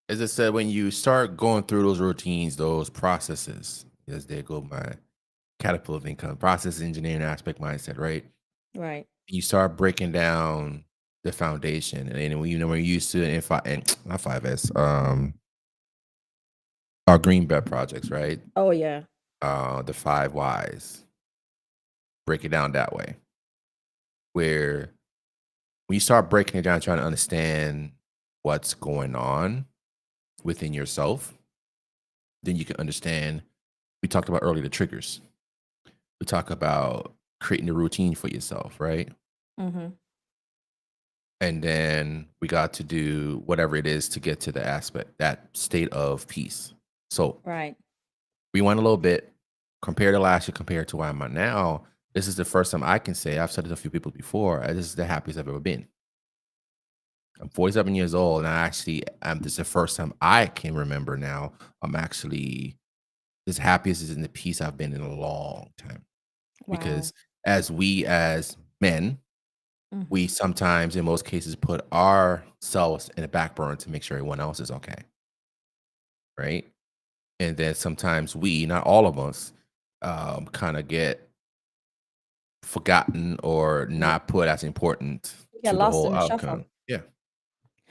as I said, when you start going through those routines, those processes, as they go my caterpillar thing kind process engineering aspect mindset, right? Right. You start breaking down the foundation, and then when when you're used to it in and not 5S, our green belt projects, right? Oh, yeah. The 5 whys, break it down that way. Where when you start breaking it down, trying to understand what's going on within yourself, then you can understand. We talked about earlier the triggers. We talk about creating a routine for yourself, right? Mhm. And then we got to do whatever it is to get to the aspect, that state of peace. So Right. we went a little bit compared to last year, compared to where I'm at now. This is the first time I can say, I've said it to a few people before, this is the happiest I've ever been. I'm 47 years old, and this is the first time I can remember now. I'm actually as happy as in the peace I've been in a long time. Wow. Because as men, we Mhm. sometimes, in most cases, put ourselves in the back burner to make sure everyone else is okay, right? And then sometimes we, not all of us, kind of get forgotten or Yeah. not put as important You get to the lost whole in the outcome. shuffle. Yeah.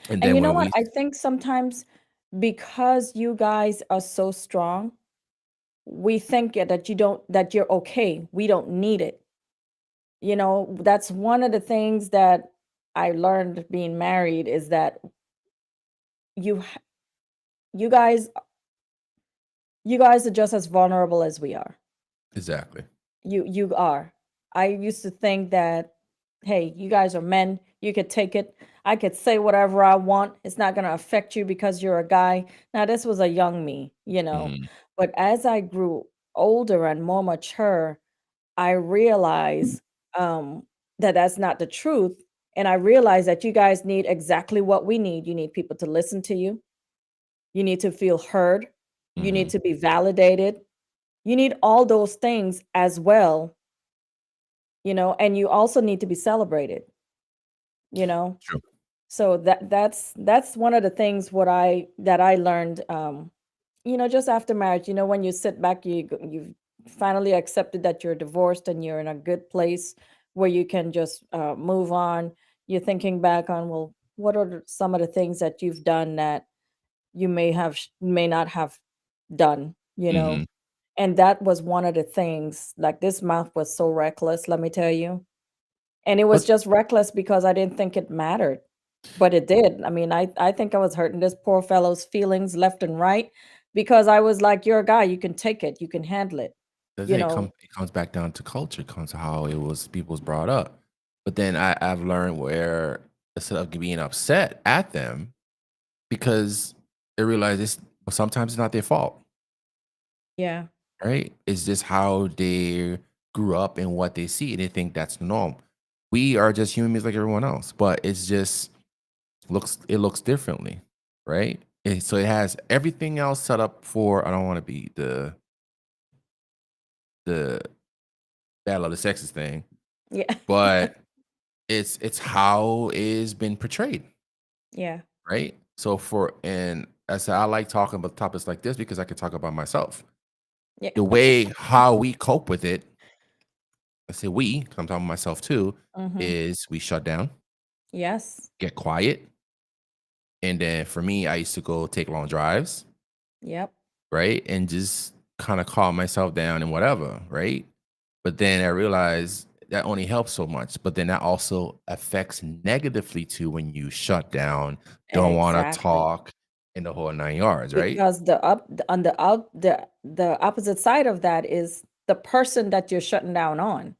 And And then you know when what? we I think sometimes because you guys are so strong, we think that you're okay. We don't need it. That's one of the things that I learned being married is that you h- you guys you guys are just as vulnerable as we are. exactly. You are. I used to think that, hey, you guys are men, you could take it. I could say whatever I want. It's not going to affect you because you're a guy. Now this was a young me. Mhm. But as I grew older and more mature, I realize um, that that's not the truth. And I realize that you guys need exactly what we need. You need people to listen to you. You need to feel heard. You need Mhm. to be validated. You need all those things as well, and you also need to be celebrated, you know. True. So that's one of the things what I that I learned just after marriage, when you sit back, you've finally accepted that you're divorced and you're in a good place where you can just move on. You're thinking back on, well, what are some of the things that you've done that you may not have done, you know? Mhm. And that was one of the things. Like, this mouth was so reckless, let me tell you. And it was But just reckless because I didn't think it mattered, but it did. I mean, I think I was hurting this poor fellow's feelings left and right because I was like, "You're a guy, you can take it, you can handle it," the you thing know? it comes back down to culture, it comes to how it was people's brought up. But then I've learned where instead of being upset at them because they realize it's sometimes it's not their fault, Yeah, right? It's just how they grew up and what they see, and they think that's the norm. We are just human beings like everyone else, but it's just looks differently, right? And so it has everything else set up for I don't want to be the battle of the sexes thing, yeah, but it's how it's been portrayed, yeah, right? So for and I said I like talking about topics like this because I can talk about myself. yeah. The way how we cope with it, I say we, 'cause I'm talking about myself too, Mhm. is we shut down, Yes. get quiet, and then for me, I used to go take long drives, Yep. right? And just kind of calm myself down and whatever, right? But then I realized that only helps so much. But then that also affects negatively too when you shut down, don't want to Exactly. talk in the whole 9 yards, right? Because on the out the opposite side of that is the person that you're shutting down on.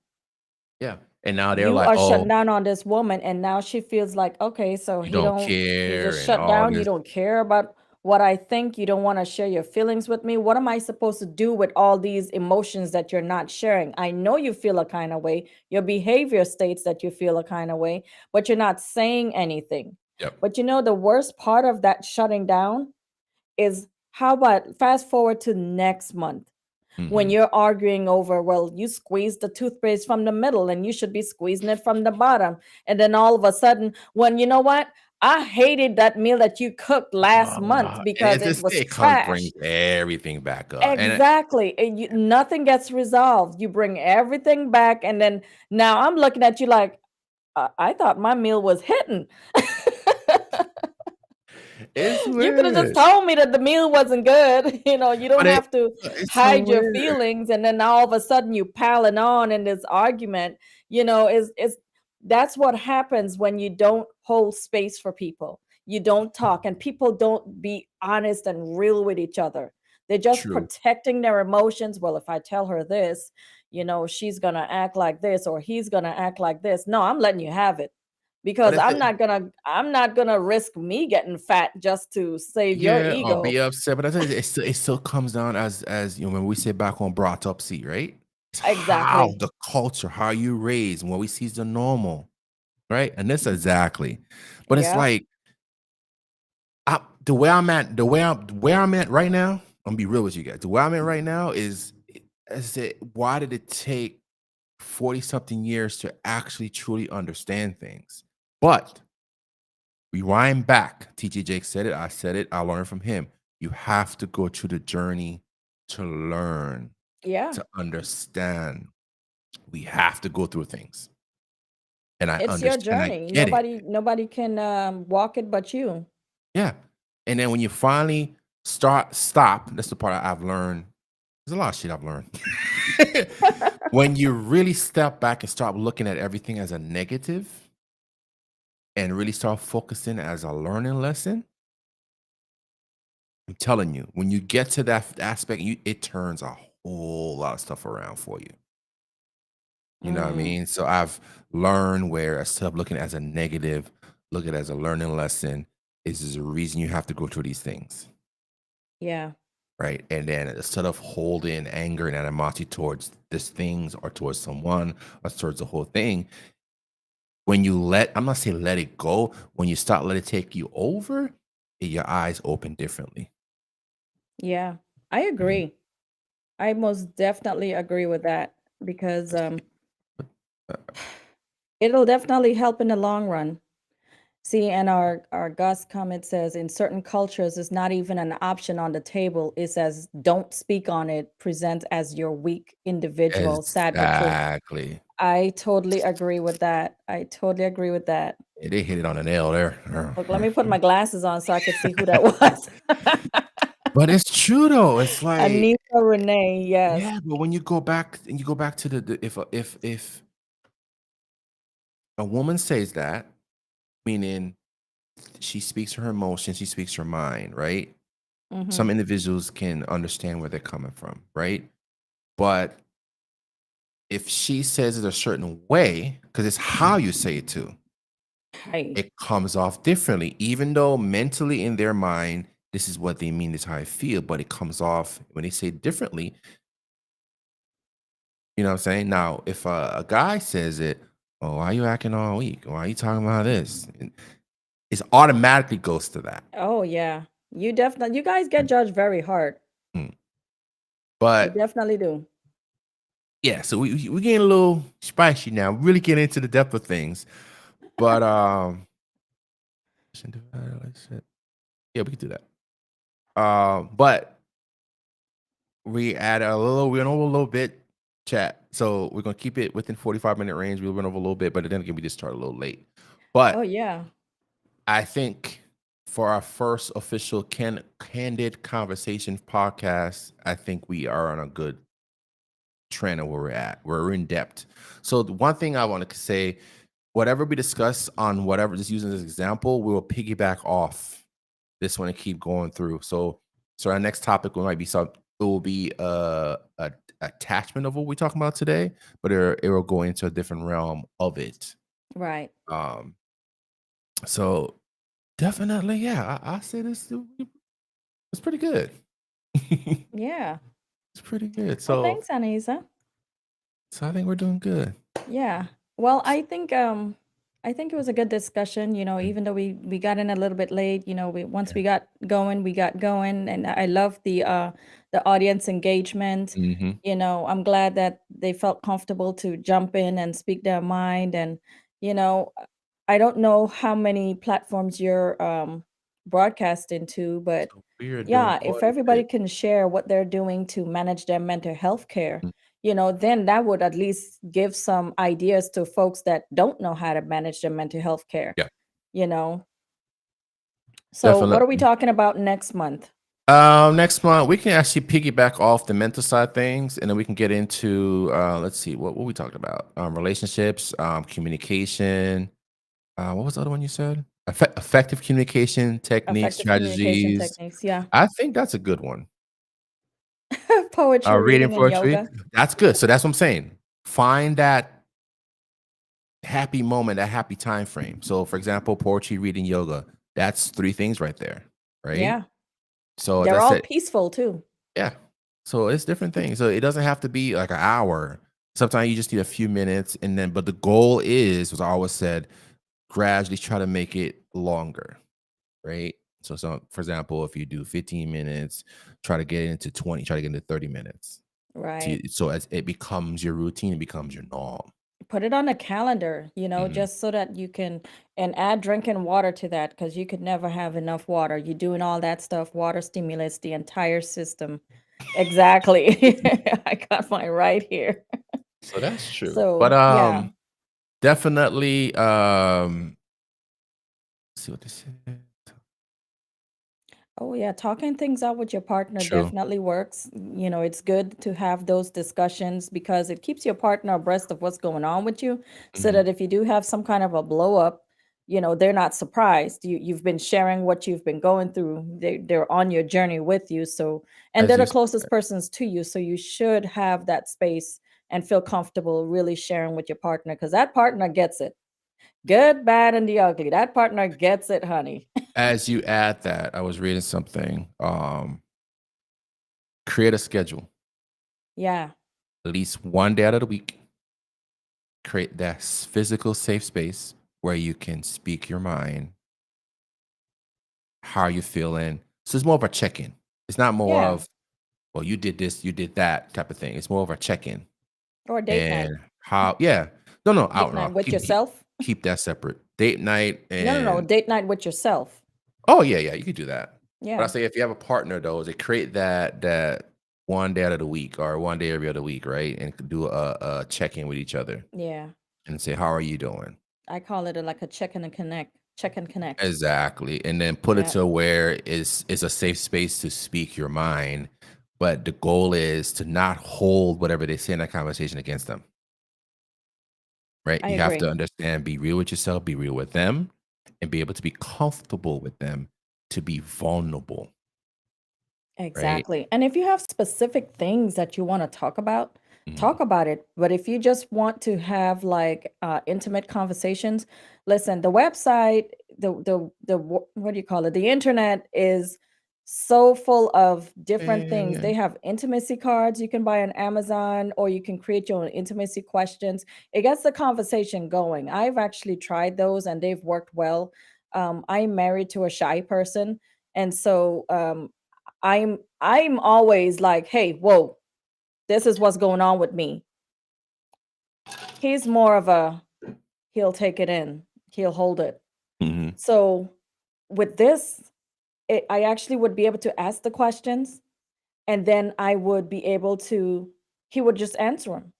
Yeah. And now they're You like, are oh, shutting down on this woman, and now she feels like, okay, so you don't he care just and shut all down. You this. don't care about what I think. You don't want to share your feelings with me. What am I supposed to do with all these emotions that you're not sharing? I know you feel a kind of way. Your behavior states that you feel a kind of way, but you're not saying anything. Yep. But the worst part of that shutting down is, how about fast forward to next month? When Hmm. you're arguing over, well, you squeeze the toothpaste from the middle and you should be squeezing it from the bottom. And then all of a sudden, when you know what? I hated that meal that you cooked last month And because it's it just, was it comes brings trash. everything back up. And Exactly. And nothing gets resolved. You bring everything back. And then now I'm looking at you like, I thought my meal was hitting. it's You could have just weird. told me that the meal wasn't good. You don't But have to it's so hide your weird. feelings, and then all of a sudden you piling on in this argument. Is That's what happens when you don't hold space for people. You don't talk, and people don't be honest and real with each other. They're just True. protecting their emotions. Well, if I tell her this, she's gonna act like this, or he's gonna act like this. No, I'm letting you have it But because I'm not gonna risk me getting fat just to save your yeah, I'll ego. be upset, but I tell you, it still comes down as you know, when we sit back on brought up seat, right? It's how Exactly. the culture, how you raised, and what we see is the normal, right? And this exactly. But it's Yep. like the where I'm at right now, I'm gonna be real with you guys. The way I'm at right now is I said, why did it take 40 something years to actually truly understand things? But rewind back. TJ Jake said it. I said it. I learned from him. You have to go through the journey to learn, Yeah. to understand. We have to go through things. And I It's your understand. I journey. get it. Nobody can walk it but you. Yeah. And then when you finally stop, that's the part I've learned. There's a lot of shit I've learned. When you really step back and start looking at everything as a negative and really start focusing as a learning lesson, I'm telling you, when you get to that aspect, it turns a whole lot of stuff around for you. You know what I Mm, mean? So I've learned where instead of looking as a negative, look at it as a learning lesson. Is a reason you have to go through these things, yeah. right? And then instead of holding anger and animosity towards these things or towards someone or towards the whole thing, when you I'm not saying let it go, when you start let it take you over, your eyes open differently. Yeah. I Mhm. agree. I most definitely agree with that because it'll definitely help in the long run. See, and our Gus comment says in certain cultures, it's not even an option on the table. It says, "Don't speak on it. Present as your weak individual." Sad but true. Exactly. I totally agree with that. I totally agree with that. Yeah, they hit it on the nail there. Look, let me put my glasses on so I could see who that was. But it's true though. It's like, Anita Renee, yes. yeah, but when you go back and you go back to the if a woman says that, meaning she speaks her emotions, she speaks her mind, right? Some Mhm. individuals can understand where they're coming from, right? But if she says it a certain way, because it's how you say it too, Right. it comes off differently, even though mentally in their mind, this is what they mean, this is how I feel, but it comes off when they say it differently. You know what I'm saying? Now, if a guy says it, oh, why you acting all weak? Why you talking about this? And it automatically goes to that. Oh, yeah. You guys get judged very hard. Mm. You But definitely do. yeah, so we getting a little spicy now. Really getting into the depth of things. But yeah, we could do that. But we went over a little bit, chat. So we're gonna keep it within 45-minute range. We went over a little bit, but then again, we just started a little late. Oh, But yeah. I think for our first official candid conversation podcast, I think we are on a good trend of where we're at. We're in depth. So the one thing I want to say, whatever we discuss on whatever, just using this example, we will piggyback off this one and keep going through. So our next topic might be some. It will be a attachment of what we're talking about today, but it will go into a different realm of it. Right. Um, so definitely, yeah, I say this. It's pretty good. It's Yeah. pretty good. Well, So thanks, Anisa. I think we're doing good. Yeah. Well, I think it was a good discussion, Mm, even though we got in a little bit late, we once yeah. we got going, and I love the audience engagement. Mhm. I'm glad that they felt comfortable to jump in and speak their mind, and you know, I don't know how many platforms you're broadcasting to, but So we are doing yeah, if quite a everybody bit. can share what they're doing to manage their mental health care, Mm, then that would at least give some ideas to folks that don't know how to manage their mental health care, yeah, you know? So, what are we definitely. talking about next month? Next month we can actually piggyback off the mental side things, and then we can get into let's see what we talked about. Relationships, communication. What was the other one you said? Effective communication techniques, Effective communication strategies. techniques. Yeah. I think that's a good one. Poetry Reading reading and poetry. yoga. That's good. So that's what I'm saying. Find that happy moment, that happy time frame. So, for example, poetry, reading, yoga. That's three things right there, right? Yeah. So as I They're all said, peaceful too. yeah. So it's different things. So it doesn't have to be like an hour. Sometimes you just need a few minutes, and then. But the goal is, as I always said, gradually try to make it longer, right? So for example, if you do 15 minutes, try to get it into 20, try to get into 30 minutes. Right. So as it becomes your routine, it becomes your norm. Put it on a calendar, Mhm. just so that you can, and add drinking water to that because you could never have enough water. You're doing all that stuff. Water stimulates the entire system. Exactly. I got mine right here. So that's true. But So, yeah. definitely see what this is. Oh, yeah, talking things out with your partner True. definitely works. It's good to have those discussions because it keeps your partner abreast of what's going on with you, so Mhm. that if you do have some kind of a blow up, they're not surprised. You've been sharing what you've been going through. They're on your journey with you. So, and As they're you the said. closest persons to you. So you should have that space and feel comfortable really sharing with your partner because that partner gets it. Good, bad, and the ugly. That partner gets it, honey. As you add that, I was reading something. Create a schedule. Yeah. At least one day out of the week. Create that physical safe space where you can speak your mind, how you feeling. So it's more of a check-in. It's not more Yeah. of, well, you did this, you did that type of thing. It's more of a check-in. Or date night. And how, yeah. No, no, Date out night no. with Keep yourself. keep that separate. date night No, no, no, and date night with yourself. oh yeah, yeah, you could do that. But I Yeah, say if you have a partner though, is it create that one day out of the week or one day every other week, right? And could do a check in with each other yeah. and say, how are you doing? I call it like a check and connect. Exactly. And then put it Yeah, to where is a safe space to speak your mind. But the goal is to not hold whatever they say in that conversation against them. Right? I You have agree. to understand, be real with yourself, be real with them, and be able to be comfortable with them to be vulnerable. Right? Exactly. And if you have specific things that you want to Mhm. talk about it. But if you just want to have like intimate conversations, listen, the website, what do you call it? The internet is so full of Yeah, yeah, different yeah, things. yeah. They have intimacy cards you can buy on Amazon, or you can create your own intimacy questions. It gets the conversation going. I've actually tried those and they've worked well. I'm married to a shy person. And so I'm always like, "Hey, whoa, this is what's going on with me." He's more of a he'll take it in, he'll hold it. Mhm. So with this, I actually would be able to ask the questions, and then I would be able to he would just answer them.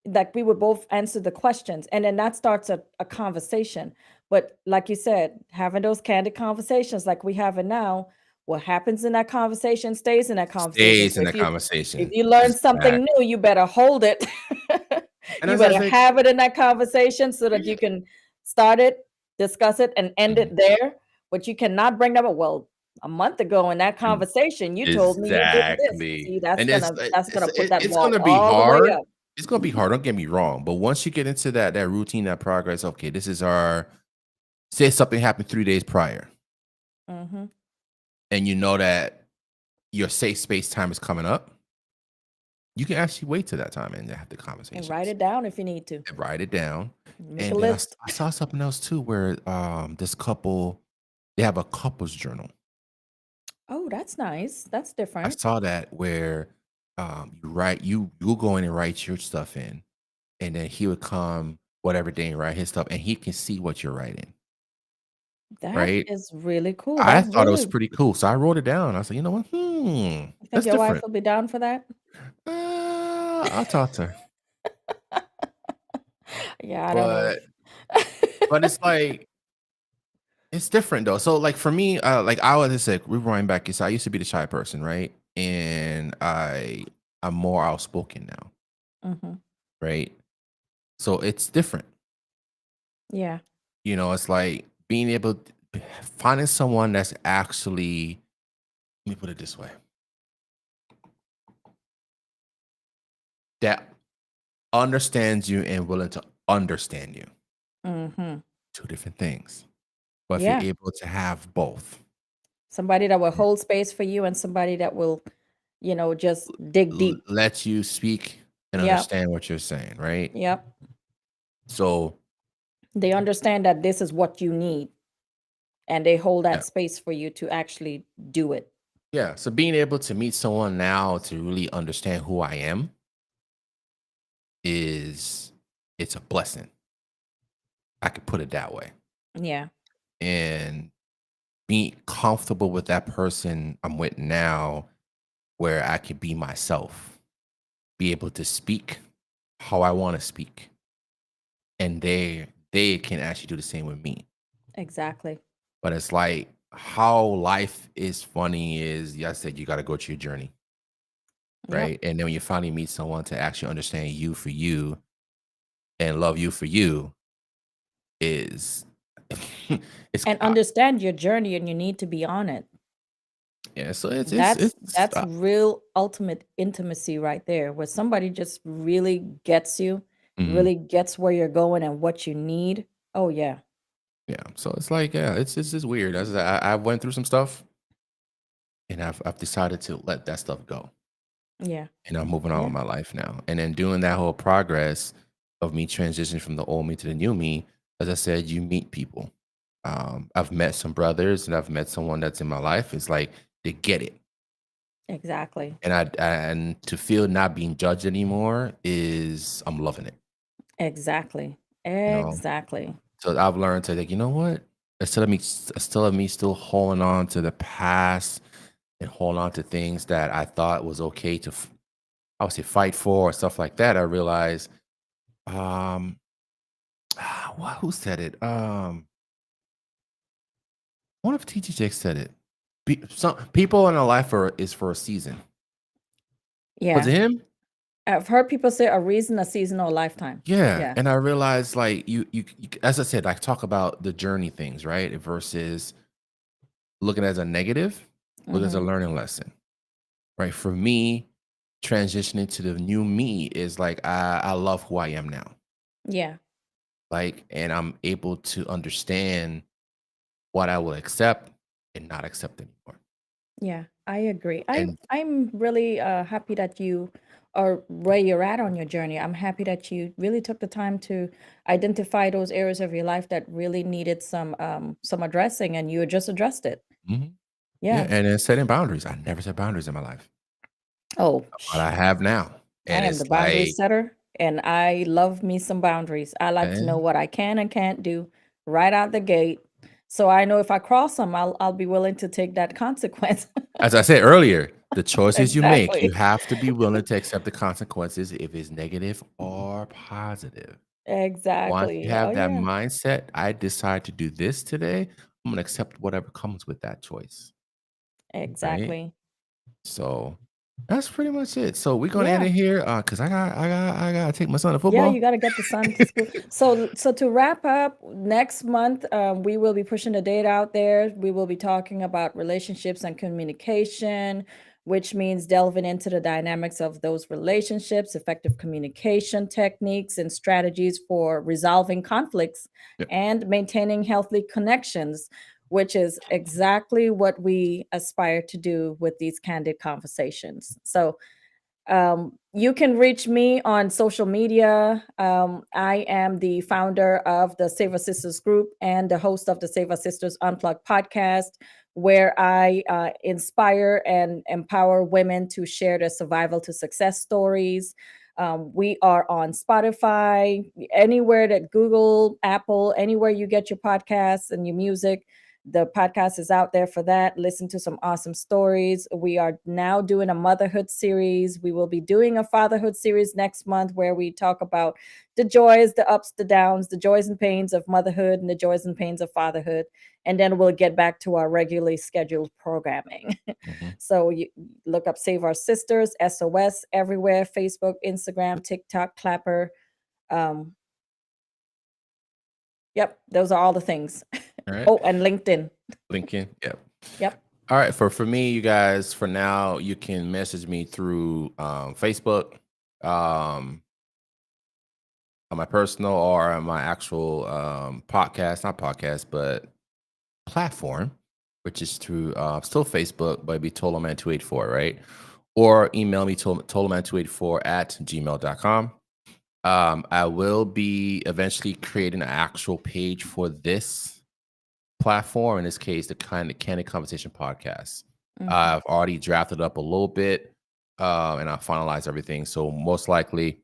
Like we would both answer the questions, and then that starts a conversation. But like you said, having those candid conversations like we have it now, what happens in that conversation stays in that conversation. Stays So in the if conversation. you learn something Exactly. new, you better hold it. And You as I better say, have it in that conversation so that you can start it, discuss it, and end mhm, it there. But you cannot bring them up. Well, a month ago in that mm, conversation, you told me you did this. exactly. See, And that's gonna put that it's wall gonna be all the way hard. up. It's gonna be hard, don't get me wrong, but once you get into that routine, that progress, okay, this is our say something happened 3 days prior, Mhm. and you know that your safe space time is coming up, you can actually wait till that time and have the And write conversations it down if you need to. and write it down. Make a And then list. I saw something else too where, this couple, they have a couples journal. Oh, that's nice. That's I different. saw that where, you'll go in and write your stuff in, and then he would come whatever day and write his stuff, and he can see what you're writing, That right? is really cool. I That thought it was really pretty cool, so I wrote it down. I said, "You know what? You think That's your wife different." will be down for that? I'll talk to her, Yeah, I don't know. but it's like it's different though. So like for me, like I was just said, rewind back. So I used to be the shy person, right? And I'm more outspoken now, Mhm. right? So it's different. Yeah, It's like being able finding someone that's actually, let me put it this way, that understands you and willing to understand you. mhm. Two different things. But if you're Yeah. able to have both, Somebody that will mm, hold space for you and somebody that will, just dig deep. let you speak and Yep, understand what you're saying, right? yep. So They understand that this is what you need, and they hold yeah, that space for you to actually do it. yeah. So being able to meet someone now to really understand who I am is it's a blessing. I could put it that way. Yeah, And being comfortable with that person I'm with now where I could be myself, be able to speak how I want to speak, and they can actually do the same with me. exactly. But it's like how life is funny is, yeah, I said you got to go through your journey, Yep. right? And then when you finally meet someone to actually understand you for you and love you for you is it's And understand your journey and you need to be on it. yeah. So it's That's real ultimate intimacy right there, where somebody just really gets you, mhm, really gets where you're going and what you need. Oh yeah. yeah. So it's like yeah, it's just weird. As I went through some stuff and I've decided to let that stuff go. Yeah. And I'm moving on Yeah. with my life now. And then doing that whole progress of me transitioning from the old me to the new me, as I said, you meet people. I've met some brothers and I've met someone that's in my life. It's like they get it. Exactly. And to feel not being judged anymore is I'm loving it. Exactly. You know, Exactly. So I've learned to like, you know what? Instead of me still holding on to the past and holding on to things that I thought was okay to I would say fight for or stuff like that, I realized um who said it? One of TG Jakes said it. Some people in our life is for a season. Was Yeah. it him? I've heard people say a reason, a season, or a lifetime. Yeah, Yeah. and I realized like as I said, I talk about the journey things, right? Versus looking as a negative, look as a Mhm. learning lesson, right? For me, transitioning to the new me is like I love who I am now, Yeah. like, and I'm able to understand what I will accept and not accept anymore. Yeah, I agree. And I'm really happy that you are where you're at on your journey. I'm happy that you really took the time to identify those areas of your life that really needed some addressing, and you just addressed it. mhm, yeah, Yeah. and then setting boundaries. I never set boundaries in my life, Oh, but I have now, I and am the it's boundary like, setter, and I love me some boundaries. I like to know eh, what I can and can't do right out the gate. So I know if I cross them, I'll be willing to take that consequence. as I said earlier, the choices you make, you Exactly. have to be willing to accept the consequences if it's negative or positive. Once you Exactly. Oh have that yeah. mindset, I decide to do this today, I'm gonna accept whatever comes with that choice, right? Exactly. So, that's pretty much it. So, we're gonna end Yeah. it here, cause I gotta take my son to Yeah, you football. gotta get the son to school. So to wrap up, next month, we will be pushing the date out there. We will be talking about relationships and communication, which means delving into the dynamics of those relationships, effective communication techniques, and strategies for resolving conflicts Yeah, and maintaining healthy connections, which is exactly what we aspire to do with these candid conversations. So you can reach me on social media. I am the founder of the Save Our Sisters group and the host of the Save Our Sisters Unplugged podcast, where I inspire and empower women to share their survival to success stories. We are on Spotify, anywhere that Google, Apple, anywhere you get your podcasts and your music. The podcast is out there for that. Listen to some awesome stories. We are now doing a motherhood series. We will be doing a fatherhood series next month where we talk about the joys, the ups, the downs, the joys and pains of motherhood and the joys and pains of fatherhood. And then we'll get back to our regularly scheduled programming. mhm, So you look up Save Our Sisters, SOS everywhere, Facebook, Instagram, TikTok, Clapper. Um, yep, those are all the things. alright. Oh, and LinkedIn. Lincoln, yep. Yep. Alright, for me, you guys, for now, you can message me through, Facebook, um, on my personal or on my actual, podcast not podcast, but platform, which is through, still Facebook, but it'd be Toloman284, right? Or email me, Toloman284 at gmail.com. I will be eventually creating an actual page for this platform, in this case, the kind of Candid Conversation podcast. Mhm. I've already drafted up a little bit, and I'll finalize everything. So most likely,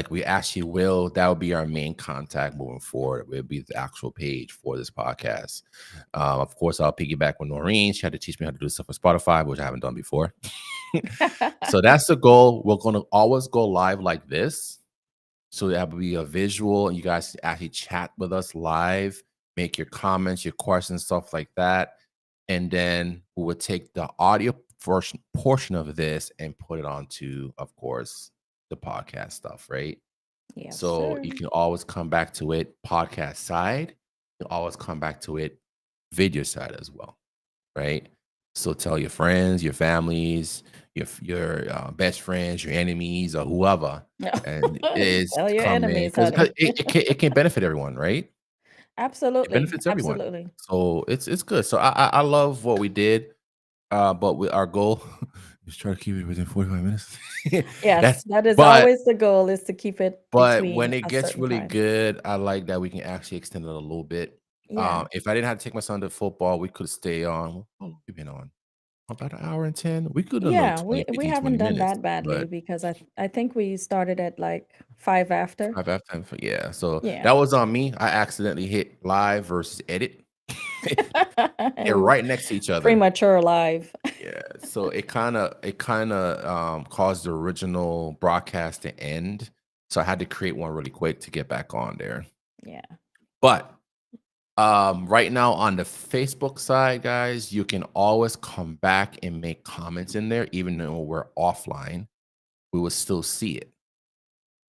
we actually will. That will be our main contact moving forward. Will be the actual page for this podcast. Of course, I'll piggyback with Noreen. She had to teach me how to do stuff with Spotify, which I haven't done before. So that's the goal. We're going to always go live like this. So that will be a visual, and you guys actually chat with us live, make your comments, your questions, stuff like that. And then we would take the audio portion of this and put it onto, of course, the podcast stuff, right? Yes, So sir. you can always come back to it podcast side. You can always come back to it video side as well, right? So tell your friends, your families, your best friends, your enemies, or whoever, and is Tell to your come in enemies, because honey. it can benefit everyone, right? It Absolutely, benefits everyone. absolutely. So it's good. So I love what we did, but with our goal is try to keep it within 45 minutes. Yes, That's that is but always the goal, is to keep it but when between it a gets certain really time. good, I like that we can actually extend it a little bit. Yeah. If I didn't have to take my son to football, we could stay on. We've been on. about an hour and 10. We could do another Yeah, 20, we 15, haven't 20 done minutes, that badly but because I think we started at like 5 after. 5 after 10 for yeah. So Yeah. that was on me. I accidentally hit live versus edit. They're And right next to each other. premature live. Yeah. So it kinda caused the original broadcast to end. So I had to create one really quick to get back on there. Yeah. But right now on the Facebook side, guys, you can always come back and make comments in there, even though we're offline. We will still see it,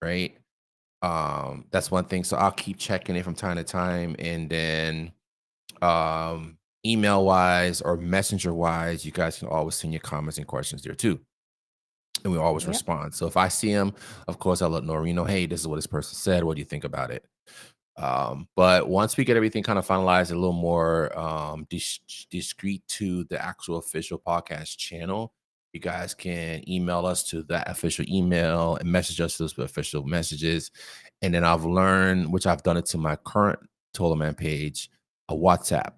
right? That's one thing. So I'll keep checking it from time to time, and then email wise or messenger wise, you guys can always send your comments and questions there too, and we always Yep. respond. So if I see them, of course I'll let Noreen know, hey, this is what this person said. What do you think about it? But once we get everything kind of finalized, a little more discreet to the actual official podcast channel, you guys can email us to that official email and message us those official messages. And then I've learned, which I've done it to my current Total Man page, a WhatsApp.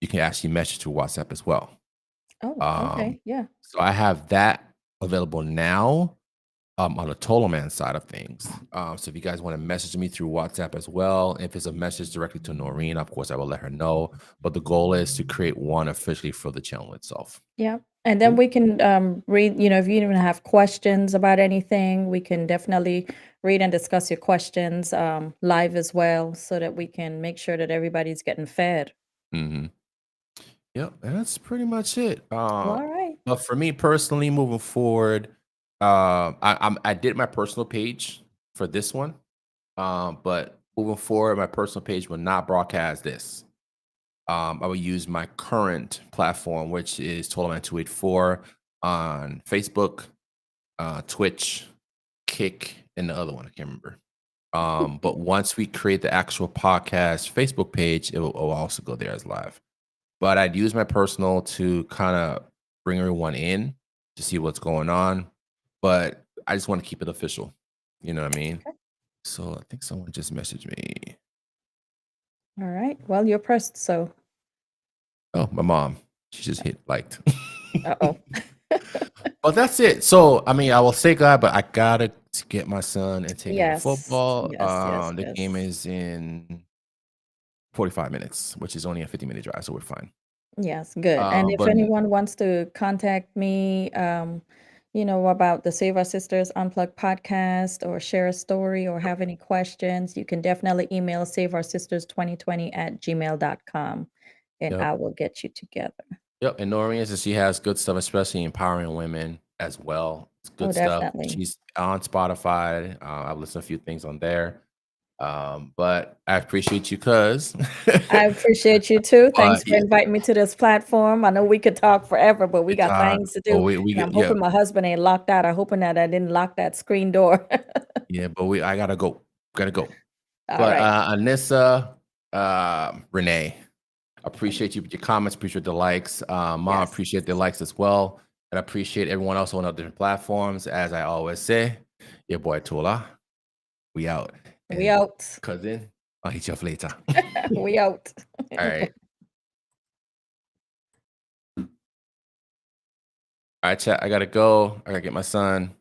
You can actually message through WhatsApp as well. Oh, Um, okay. Yeah. so I have that available now on the Total Man side of things. So if you guys want to message me through WhatsApp as well, if it's a message directly to Noreen, of course I will let her know. But the goal is to create one officially for the channel itself. Yeah. And then Cool. we can read, if you even have questions about anything, we can definitely read and discuss your questions live as well so that we can make sure that everybody's getting fed. Hmm. Yep, and that's pretty much it. Well, all right. But for me personally, moving forward, I did my personal page for this one. But moving forward, my personal page will not broadcast this. I will use my current platform, which is Total Man 284 on Facebook, Twitch, Kick, and the other one I can't remember. But once we create the actual podcast Facebook page, it will also go there as live. But I'd use my personal to kind of bring everyone in to see what's going on. But I just want to keep it official. You know what I mean? Okay. So I think someone just messaged me. All right. Well, you're pressed, so Oh, my mom. She just hit liked. uh-oh. But that's it. So I mean, I will say God, but I gotta get my son and take him to Yes. football. Yes, yes, The game yes. is in 45 minutes, which is only a 50-minute drive, so we're fine. Yes, good. And if But anyone wants to contact me, about the Save Our Sisters Unplugged podcast or share a story or have any questions, you can definitely email saveoursisters2020@gmail.com and yep, I will get you together. yep. And Noreen says she has good stuff, especially empowering women as well. It's Oh, good stuff. definitely. She's on Spotify. I've listened to a few things on there. But I appreciate you, cuz. I appreciate you too. But Thanks for inviting me to this platform. I know we could talk forever, but we it's got things to but do. we And get I'm yeah, hoping my husband ain't locked out. I'm hoping that I didn't lock that screen door. yeah, but I gotta go. Gotta go. All But right. Anissa, Renee, appreciate you your comments, appreciate the likes. Mom, Yes. appreciate the likes as well. And I appreciate everyone else on other different platforms. As I always say, your boy Tula, we out. We And out. cousin, I'll hit you up later. We out. All right. All right, chat. I gotta go. I gotta get my son.